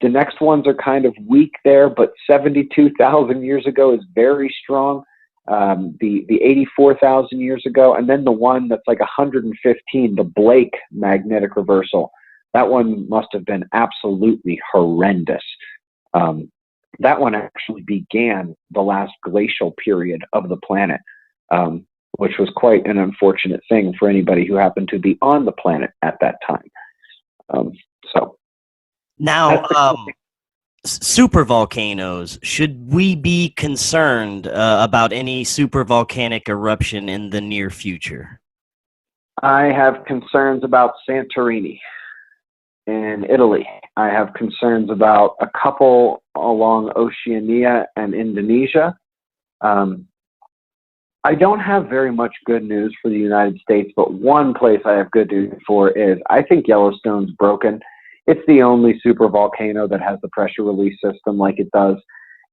The next ones are kind of weak there, but 72,000 years ago is very strong. The 84,000 years ago, and then the one that's like 115, the Blake magnetic reversal. That one must have been absolutely horrendous. That one actually began the last glacial period of the planet, which was quite an unfortunate thing for anybody who happened to be on the planet at that time. Now, super volcanoes, should we be concerned about any super volcanic eruption in the near future? I have concerns about Santorini in Italy. I have concerns about a couple along Oceania and Indonesia. I don't have very much good news for the United States, but one place I have good news for is I think Yellowstone's broken. It's the only super volcano that has the pressure release system like it does.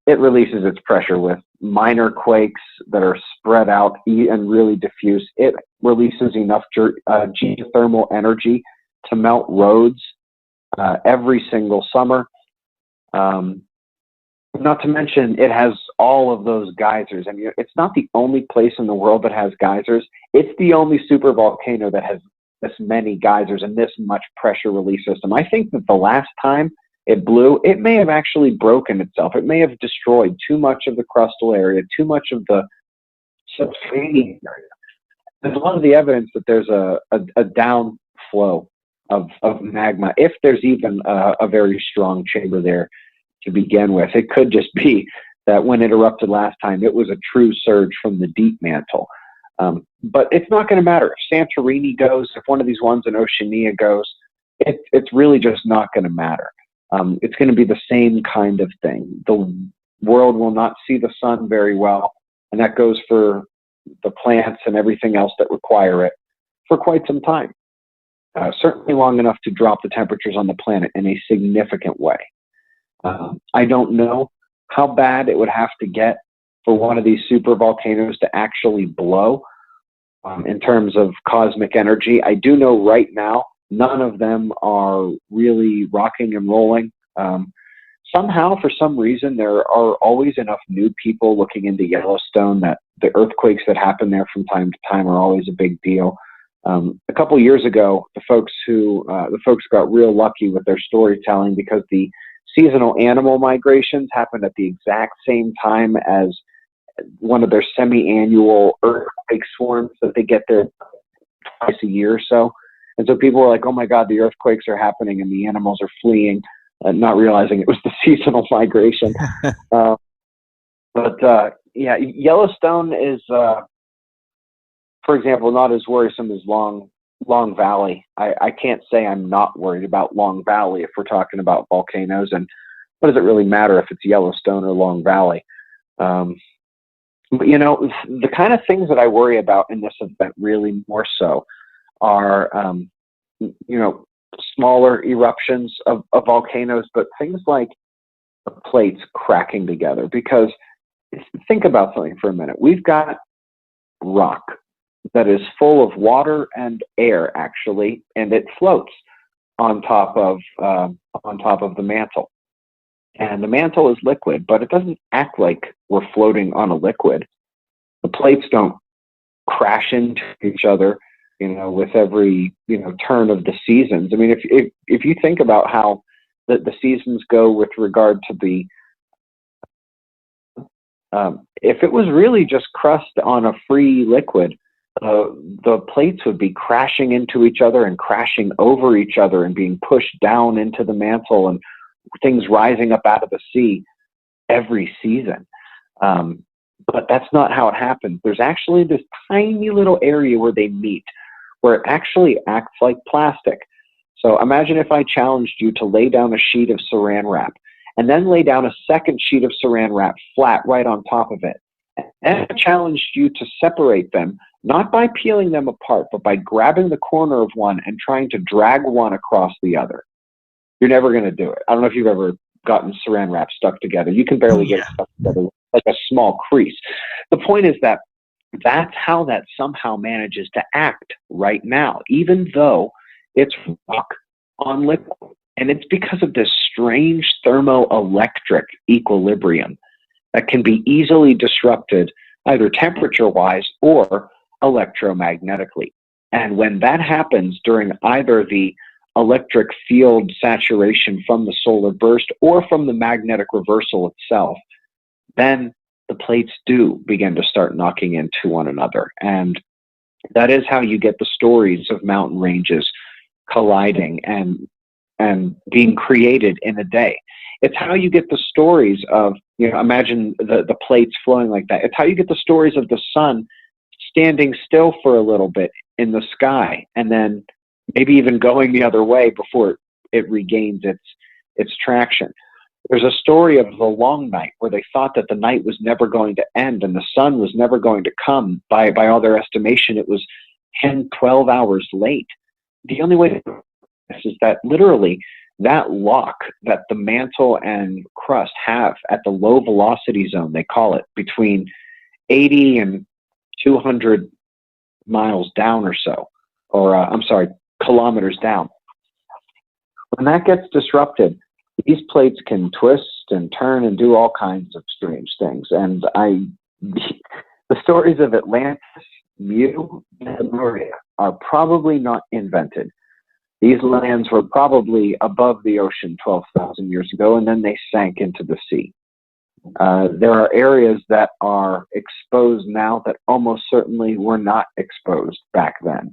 It releases its pressure with minor quakes that are spread out and really diffuse. It releases enough geothermal energy to melt roads every single summer. Not to mention, it has all of those geysers. I mean, it's not the only place in the world that has geysers. It's the only super volcano that has this many geysers and this much pressure release system. I think that the last time it blew, it may have actually broken itself. It may have destroyed too much of the crustal area, too much of the subterranean area. There's a lot of the evidence that there's a downflow of magma, if there's even a very strong chamber there to begin with. It could just be that when it erupted last time, it was a true surge from the deep mantle. But it's not going to matter. If Santorini goes, if one of these ones in Oceania goes, it's really just not going to matter. It's going to be the same kind of thing. The world will not see the sun very well, and that goes for the plants and everything else that require it for quite some time. Certainly long enough to drop the temperatures on the planet in a significant way. I don't know how bad it would have to get for one of these super volcanoes to actually blow in terms of cosmic energy. I do know right now none of them are really rocking and rolling. Somehow, for some reason, there are always enough new people looking into Yellowstone that the earthquakes that happen there from time to time are always a big deal. A couple years ago, the folks got real lucky with their storytelling because the seasonal animal migrations happened at the exact same time as one of their semi-annual earthquake swarms that they get there twice a year or so. And so people were like, oh my God, the earthquakes are happening and the animals are fleeing, not realizing it was the seasonal migration. Yeah, Yellowstone is, for example, not as worrisome as long Long Valley. I can't say I'm not worried about Long Valley if we're talking about volcanoes. And what does it really matter if it's Yellowstone or Long Valley? But, you know, the kind of things that I worry about in this event really more so are, you know, smaller eruptions of volcanoes, but things like the plates cracking together. Because think about something for a minute. We've got rock that is full of water and air, actually, and it floats on top of the mantle. And the mantle is liquid, but it doesn't act like we're floating on a liquid. The plates don't crash into each other, you know, with every, you know, turn of the seasons. I mean, if you think about how the seasons go with regard to the, if it was really just crust on a free liquid, the plates would be crashing into each other and crashing over each other and being pushed down into the mantle, and things rising up out of the sea every season. But that's not how it happens. There's actually this tiny little area where they meet, where it actually acts like plastic. So imagine if I challenged you to lay down a sheet of saran wrap and then lay down a second sheet of saran wrap flat right on top of it. And I challenged you to separate them, not by peeling them apart, but by grabbing the corner of one and trying to drag one across the other. You're never going to do it. I don't know if you've ever gotten saran wrap stuck together. You can barely get it stuck together, like a small crease. The point is that that's how that somehow manages to act right now, even though it's rock on liquid. And it's because of this strange thermoelectric equilibrium that can be easily disrupted either temperature-wise or electromagnetically. And when that happens during either the electric field saturation from the solar burst or from the magnetic reversal itself, then the plates do begin to start knocking into one another. And that is how you get the stories of mountain ranges colliding and being created in a day. It's how you get the stories of, you know, imagine the plates flowing like that. It's how you get the stories of the sun standing still for a little bit in the sky and then maybe even going the other way before it regains its traction. There's a story of the long night where they thought that the night was never going to end and the sun was never going to come. By all their estimation, it was 10, 12 hours late. The only way to do this is that literally that lock that the mantle and crust have at the low velocity zone, they call it, between 80 and 200 miles down or so, or kilometers down. When that gets disrupted, these plates can twist and turn and do all kinds of strange things. And the stories of Atlantis, Mew, and Lemuria are probably not invented. These lands were probably above the ocean 12,000 years ago, and then they sank into the sea. There are areas that are exposed now that almost certainly were not exposed back then.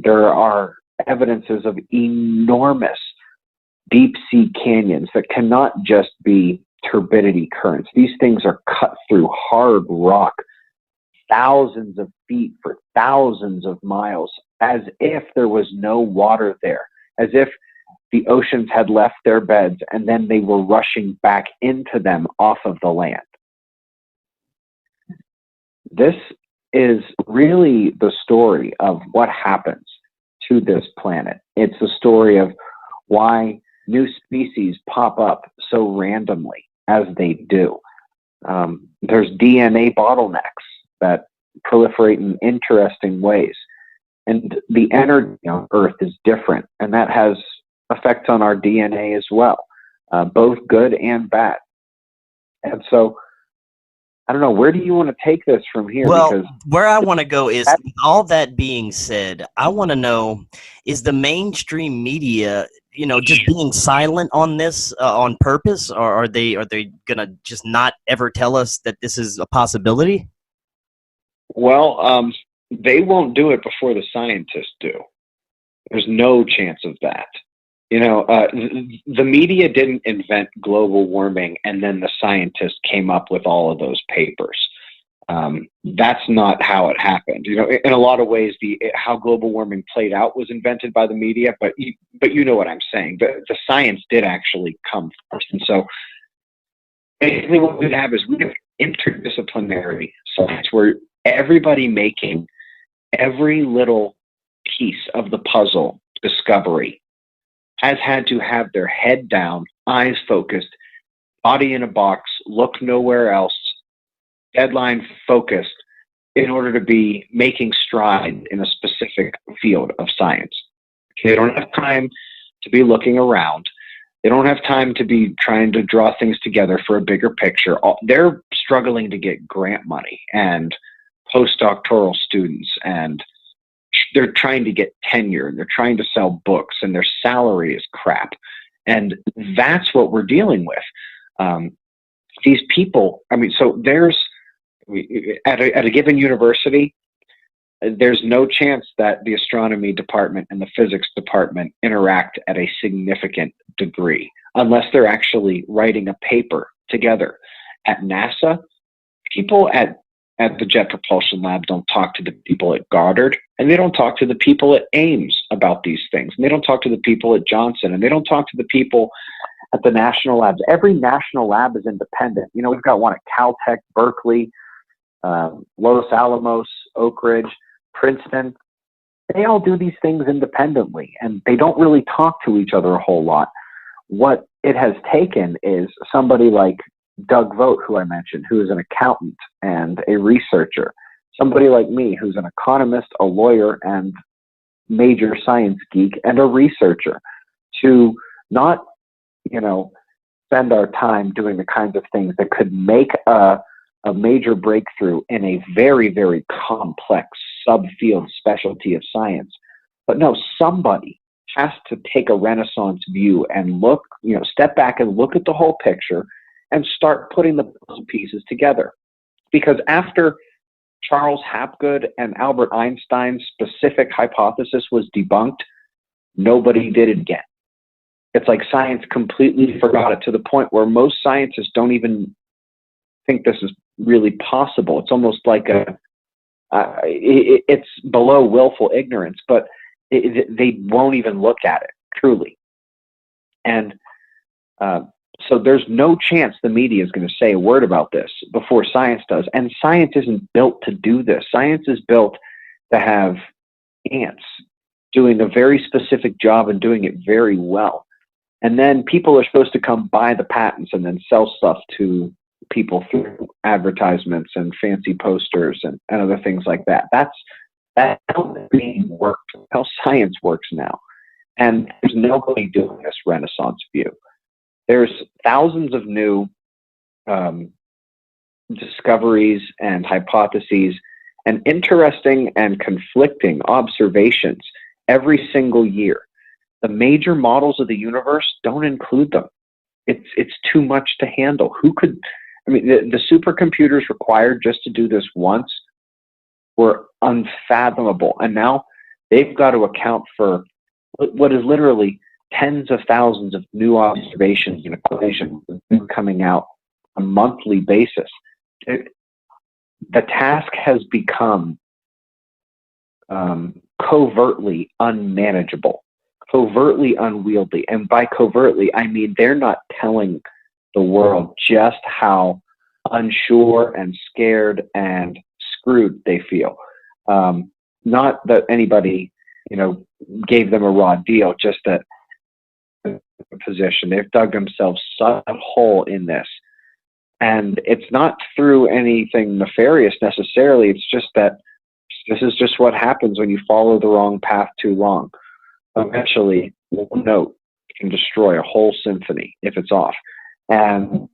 There are evidences of enormous deep sea canyons that cannot just be turbidity currents. These things are cut through hard rock, thousands of feet for thousands of miles, as if there was no water there, as if the oceans had left their beds and then they were rushing back into them off of the land. This is really the story of what happens to this planet. It's the story of why new species pop up so randomly as they do. There's DNA bottlenecks that proliferate in interesting ways. And the energy on Earth is different, and that has effects on our DNA as well, both good and bad. And so, I don't know, where do you want to take this from here? Well, because where I want to go is, with all that being said, I want to know, is the mainstream media, you know, just being silent on this on purpose, or are they gonna just not ever tell us that this is a possibility? Well, they won't do it before the scientists do. There's no chance of that. You know, the media didn't invent global warming and then the scientists came up with all of those papers. That's not how it happened. You know, in a lot of ways, how global warming played out was invented by the media, but you know what I'm saying. The science did actually come first, and so basically what we have interdisciplinary science where everybody making every little piece of the puzzle discovery has had to have their head down, eyes focused, body in a box, look nowhere else, deadline focused in order to be making stride in a specific field of science. They don't have time to be looking around. They don't have time to be trying to draw things together for a bigger picture. They're struggling to get grant money and postdoctoral students, and they're trying to get tenure, and they're trying to sell books, and their salary is crap. And that's what we're dealing with. These people, I mean, so at a given university, there's no chance that the astronomy department and the physics department interact at a significant degree unless they're actually writing a paper together. At NASA, people at the Jet Propulsion Lab don't talk to the people at Goddard, and they don't talk to the people at Ames about these things, and they don't talk to the people at Johnson, and they don't talk to the people at the national labs. Every national lab is independent. You know, we've got one at Caltech, Berkeley, Los Alamos, Oak Ridge, Princeton. They all do these things independently, and they don't really talk to each other a whole lot. What it has taken is somebody like Doug Vogt, who I mentioned, who is an accountant and a researcher, somebody like me, who's an economist, a lawyer, and major science geek, and a researcher, to not, you know, spend our time doing the kinds of things that could make a major breakthrough in a very, very complex subfield specialty of science. But no, somebody has to take a Renaissance view and look, you know, step back and look at the whole picture and start putting the puzzle pieces together. Because after Charles Hapgood and Albert Einstein's specific hypothesis was debunked, nobody did it again. It's like science completely forgot it, to the point where most scientists don't even think this is really possible. It's almost like it's below willful ignorance, but they won't even look at it, truly. And so there's no chance the media is going to say a word about this before science does. And science isn't built to do this. Science is built to have ants doing a very specific job and doing it very well. And then people are supposed to come buy the patents and then sell stuff to people through advertisements and fancy posters and other things like that. That's how being worked, how science works now. And there's nobody doing this Renaissance view. There's thousands of new discoveries and hypotheses and interesting and conflicting observations every single year. The major models of the universe don't include them. It's too much to handle. Who could? I mean, the supercomputers required just to do this once were unfathomable, and now they've got to account for what is literally tens of thousands of new observations and equations coming out on a monthly basis. The task has become covertly unmanageable, covertly unwieldy. And by covertly, I mean they're not telling the world just how unsure and scared and screwed they feel. Not that anybody, you know, gave them a raw deal, just that position. They've dug themselves such a hole in this. And it's not through anything nefarious necessarily. It's just that this is just what happens when you follow the wrong path too long. Eventually, one note can destroy a whole symphony if it's off. And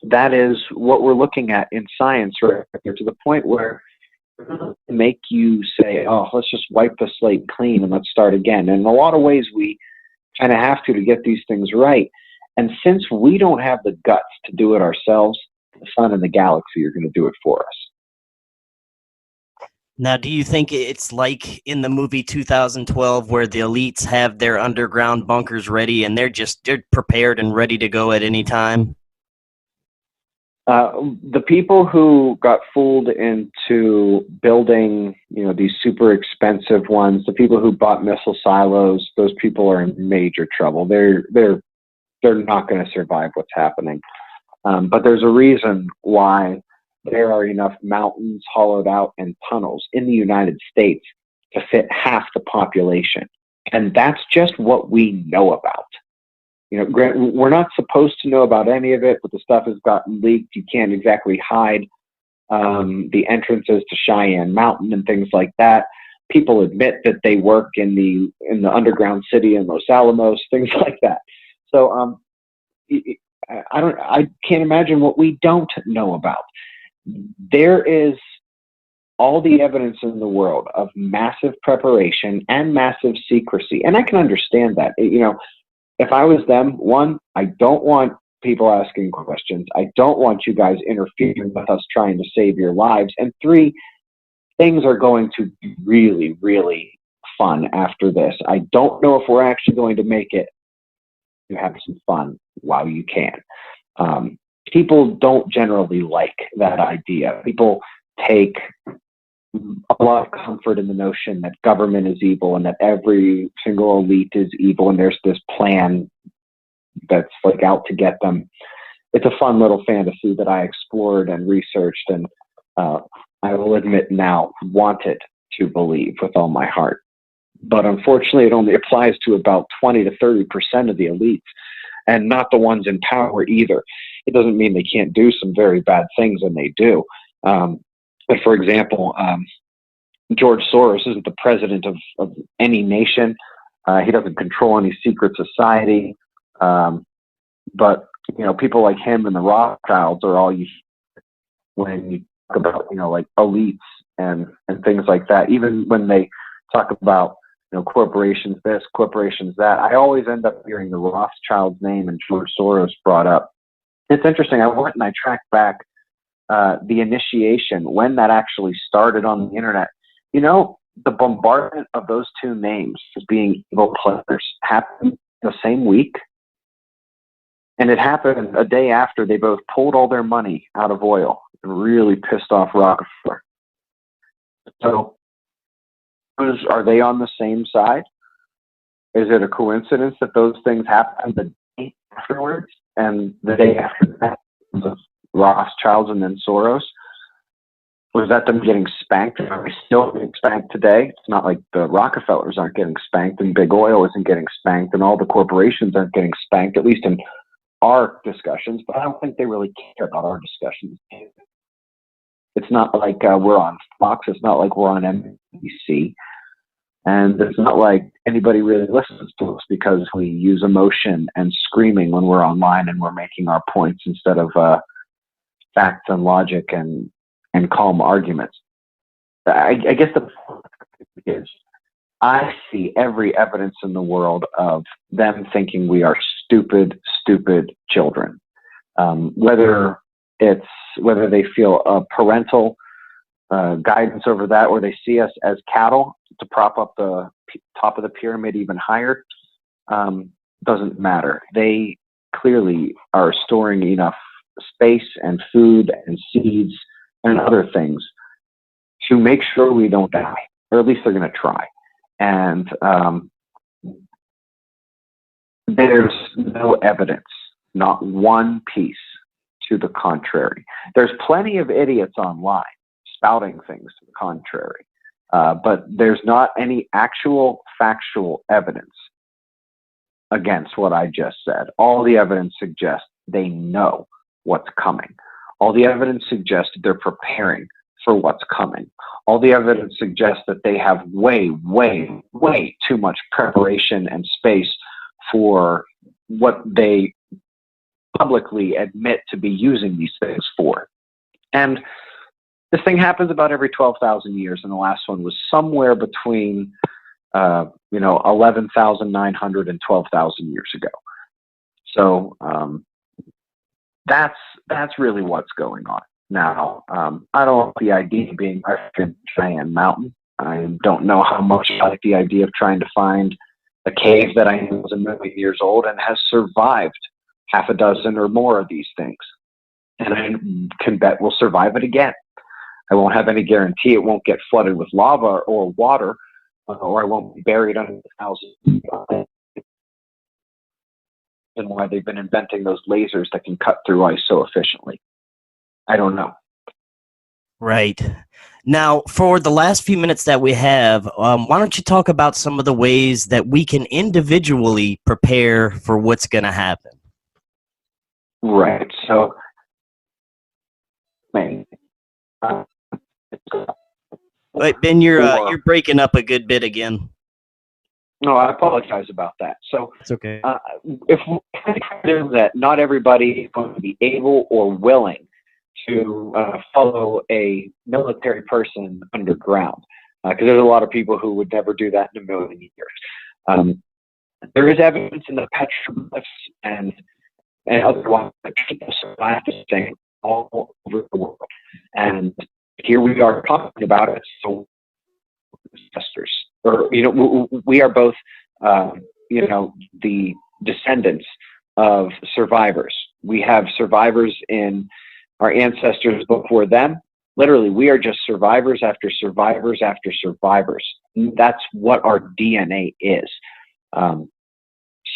that is what we're looking at in science right here, to the point where make you say, oh, let's just wipe the slate clean and let's start again. And in a lot of ways, we kind of have to get these things right. And since we don't have the guts to do it ourselves, the sun and the galaxy are going to do it for us. Now, do you think it's like in the movie 2012 where the elites have their underground bunkers ready and they're prepared and ready to go at any time? The people who got fooled into building, these super expensive ones, the people who bought missile silos, those people are in major trouble. They're not going to survive what's happening. But there's a reason why there are enough mountains hollowed out and tunnels in the United States to fit half the population. And that's just what we know about. We're not supposed to know about any of it, but the stuff has gotten leaked. You can't exactly hide the entrances to Cheyenne Mountain and things like that. People admit that they work in the underground city in Los Alamos, things like that. So I can't imagine what we don't know about. There is all the evidence in the world of massive preparation and massive secrecy, and I can understand that. If I was them, one, I don't want people asking questions. I don't want you guys interfering with us trying to save your lives. And three, things are going to be really, really fun after this. I don't know if we're actually going to make it. You have some fun while you can. People don't generally like that idea. People take a lot of comfort in the notion that government is evil and that every single elite is evil and there's this plan that's like out to get them. It's a fun little fantasy that I explored and researched, and I will admit now, wanted to believe with all my heart. But unfortunately, it only applies to about 20 to 30% of the elites, and not the ones in power either. It doesn't mean they can't do some very bad things, and they do. But for example, George Soros isn't the president of any nation. He doesn't control any secret society. But people like him and the Rothschilds are all you when you talk about like elites and things like that. Even when they talk about corporations this, corporations that, I always end up hearing the Rothschild's name and George Soros brought up. It's interesting. I went and I tracked back the initiation, when that actually started on the internet. The bombardment of those two names as being evil players happened the same week. And it happened a day after they both pulled all their money out of oil and really pissed off Rokfin. So are they on the same side? Is it a coincidence that those things happened the day afterwards and the day after that, the Rothschilds and then Soros? Was that them getting spanked? Are we still getting spanked today? It's not like the Rockefellers aren't getting spanked and big oil isn't getting spanked and all the corporations aren't getting spanked, at least in our discussions, but I don't think they really care about our discussions. It's not like we're on Fox. It's not like we're on NBC. And it's not like anybody really listens to us because we use emotion and screaming when we're online and we're making our points instead of facts and logic and calm arguments. I guess the point is I see every evidence in the world of them thinking we are stupid children. Whether they feel a parental guidance over that, or they see us as cattle to prop up the top of the pyramid even higher, doesn't matter. They clearly are storing enough space and food and seeds and other things to make sure we don't die, or at least they're going to try. And there's no evidence, not one piece to the contrary. There's plenty of idiots online spouting things to the contrary, but there's not any actual factual evidence against what I just said. All the evidence suggests they know what's coming. All the evidence suggests they're preparing for what's coming. All the evidence suggests that they have way, way, way too much preparation and space for what they publicly admit to be using these things for. And this thing happens about every 12,000 years, and the last one was somewhere between 11,900 and 12,000 years ago. So that's really what's going on. Now, I don't like the idea of being in Cheyenne Mountain. I don't know how much I like the idea of trying to find a cave that I know is 1 million years old and has survived half a dozen or more of these things. and I can bet we'll survive it again. I won't have any guarantee it won't get flooded with lava or water, or I won't be buried under thousands of years. And why they've been inventing those lasers that can cut through ice so efficiently. I don't know. Right. Now, for the last few minutes that we have, why don't you talk about some of the ways that we can individually prepare for what's going to happen? Right. So, Wait, Ben, you're breaking up a good bit again. No, I apologize about that. So, it's okay. If we consider that not everybody is going to be able or willing to follow a military person underground, because there's a lot of people who would never do that in a million years. There is evidence in the petroglyphs and otherwise that people survive this thing all over the world. And here we are talking about it. So, ancestors, or we are both, the descendants of survivors. We have survivors in our ancestors before them. Literally, we are just survivors after survivors after survivors. That's what our DNA is.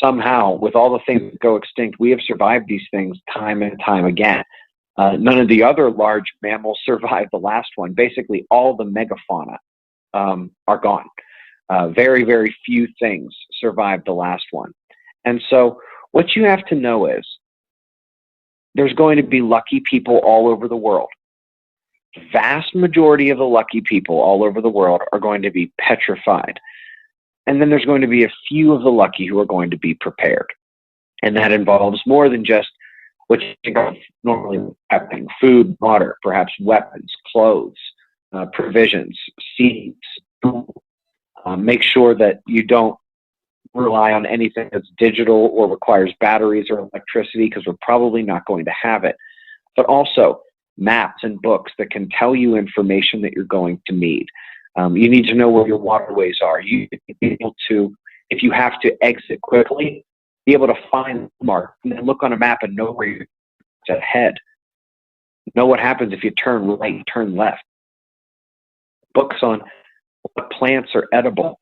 Somehow, with all the things that go extinct, we have survived these things time and time again. None of the other large mammals survived the last one. Basically, all the megafauna are gone. Very, very few things survived the last one. And so what you have to know is there's going to be lucky people all over the world. Vast majority of the lucky people all over the world are going to be petrified. And then there's going to be a few of the lucky who are going to be prepared. And that involves more than just what you think of normally happening: food, water, perhaps weapons, clothes, provisions, seeds. Make sure that you don't rely on anything that's digital or requires batteries or electricity, because we're probably not going to have it. But also maps and books that can tell you information that you're going to need. You need to know where your waterways are. You need to be able to, if you have to exit quickly, be able to find the mark and then look on a map and know where you're ahead. Know what happens if you turn right, turn left. Books on what plants are edible.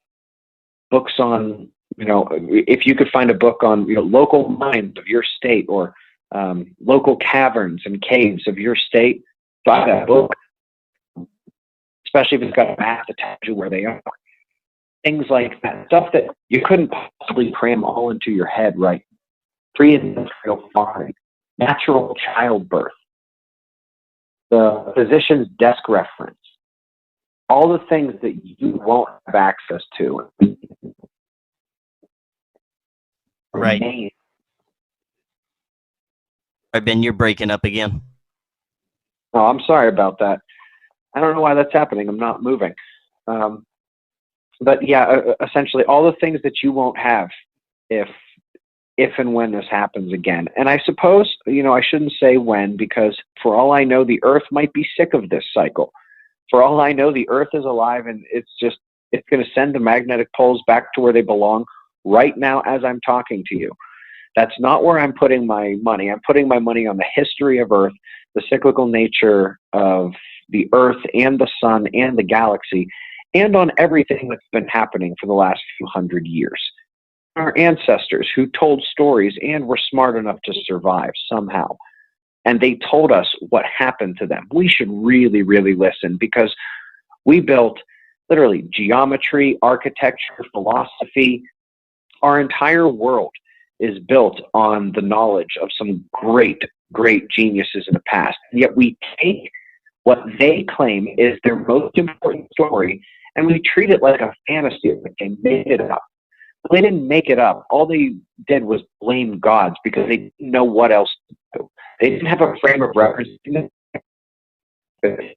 Books on, if you could find a book on, local mines of your state, or local caverns and caves of your state, buy that book. Especially if it's got a map that tells you where they are. Things like that. Stuff that you couldn't possibly cram all into your head, right? Pre-industrial farming, natural childbirth, the physician's desk reference, all the things that you won't have access to. Right. All right, Ben, you're breaking up again. Oh, I'm sorry about that. I don't know why that's happening. I'm not moving. But yeah, essentially all the things that you won't have if and when this happens again. And I suppose, I shouldn't say when, because for all I know, the Earth might be sick of this cycle. For all I know, the Earth is alive, and it's going to send the magnetic poles back to where they belong right now as I'm talking to you. That's not where I'm putting my money. I'm putting my money on the history of Earth, the cyclical nature of the Earth and the sun and the galaxy, and on everything that's been happening for the last few hundred years. Our ancestors who told stories and were smart enough to survive somehow. And they told us what happened to them. We should really, really listen, because we built literally geometry, architecture, philosophy. Our entire world is built on the knowledge of some great, great geniuses in the past. And yet we take what they claim is their most important story and we treat it like a fantasy, like they made it up. They didn't make it up. All they did was blame gods because they didn't know what else to do. They didn't have a frame of reference.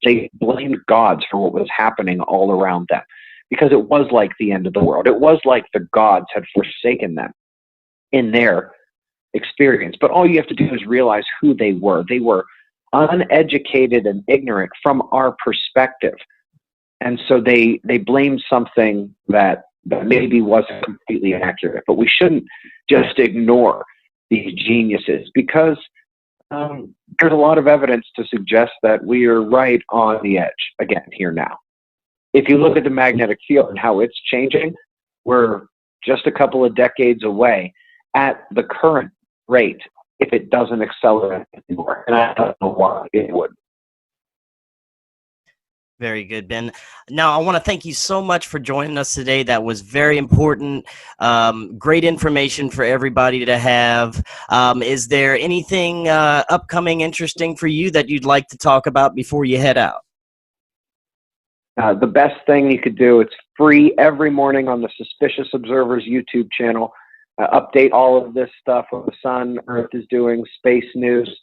They blamed gods for what was happening all around them because it was like the end of the world. It was like the gods had forsaken them in their experience. But all you have to do is realize who they were. They were uneducated and ignorant from our perspective. And so they blamed something that maybe wasn't completely accurate. But we shouldn't just ignore these geniuses because There's a lot of evidence to suggest that we are right on the edge again here now. If you look at the magnetic field and how it's changing, we're just a couple of decades away at the current rate if it doesn't accelerate anymore. And I don't know why it would. Very good, Ben. Now, I want to thank you so much for joining us today. That was very important. Great information for everybody to have. Is there anything upcoming interesting for you that you'd like to talk about before you head out? The best thing you could do, it's free every morning on the Suspicious Observers YouTube channel. Update all of this stuff, what the sun, Earth is doing, space news.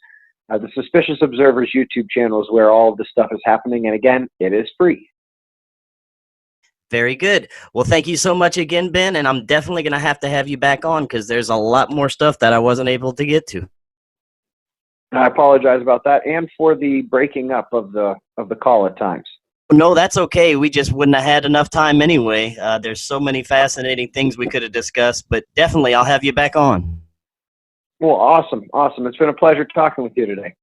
The Suspicious Observers YouTube channel is where all of this stuff is happening. And again, it is free. Very good. Well, thank you so much again, Ben. And I'm definitely going to have you back on because there's a lot more stuff that I wasn't able to get to. I apologize about that and for the breaking up of the call at times. No, that's okay. We just wouldn't have had enough time anyway. There's so many fascinating things we could have discussed, but definitely I'll have you back on. Well, awesome. Awesome. It's been a pleasure talking with you today.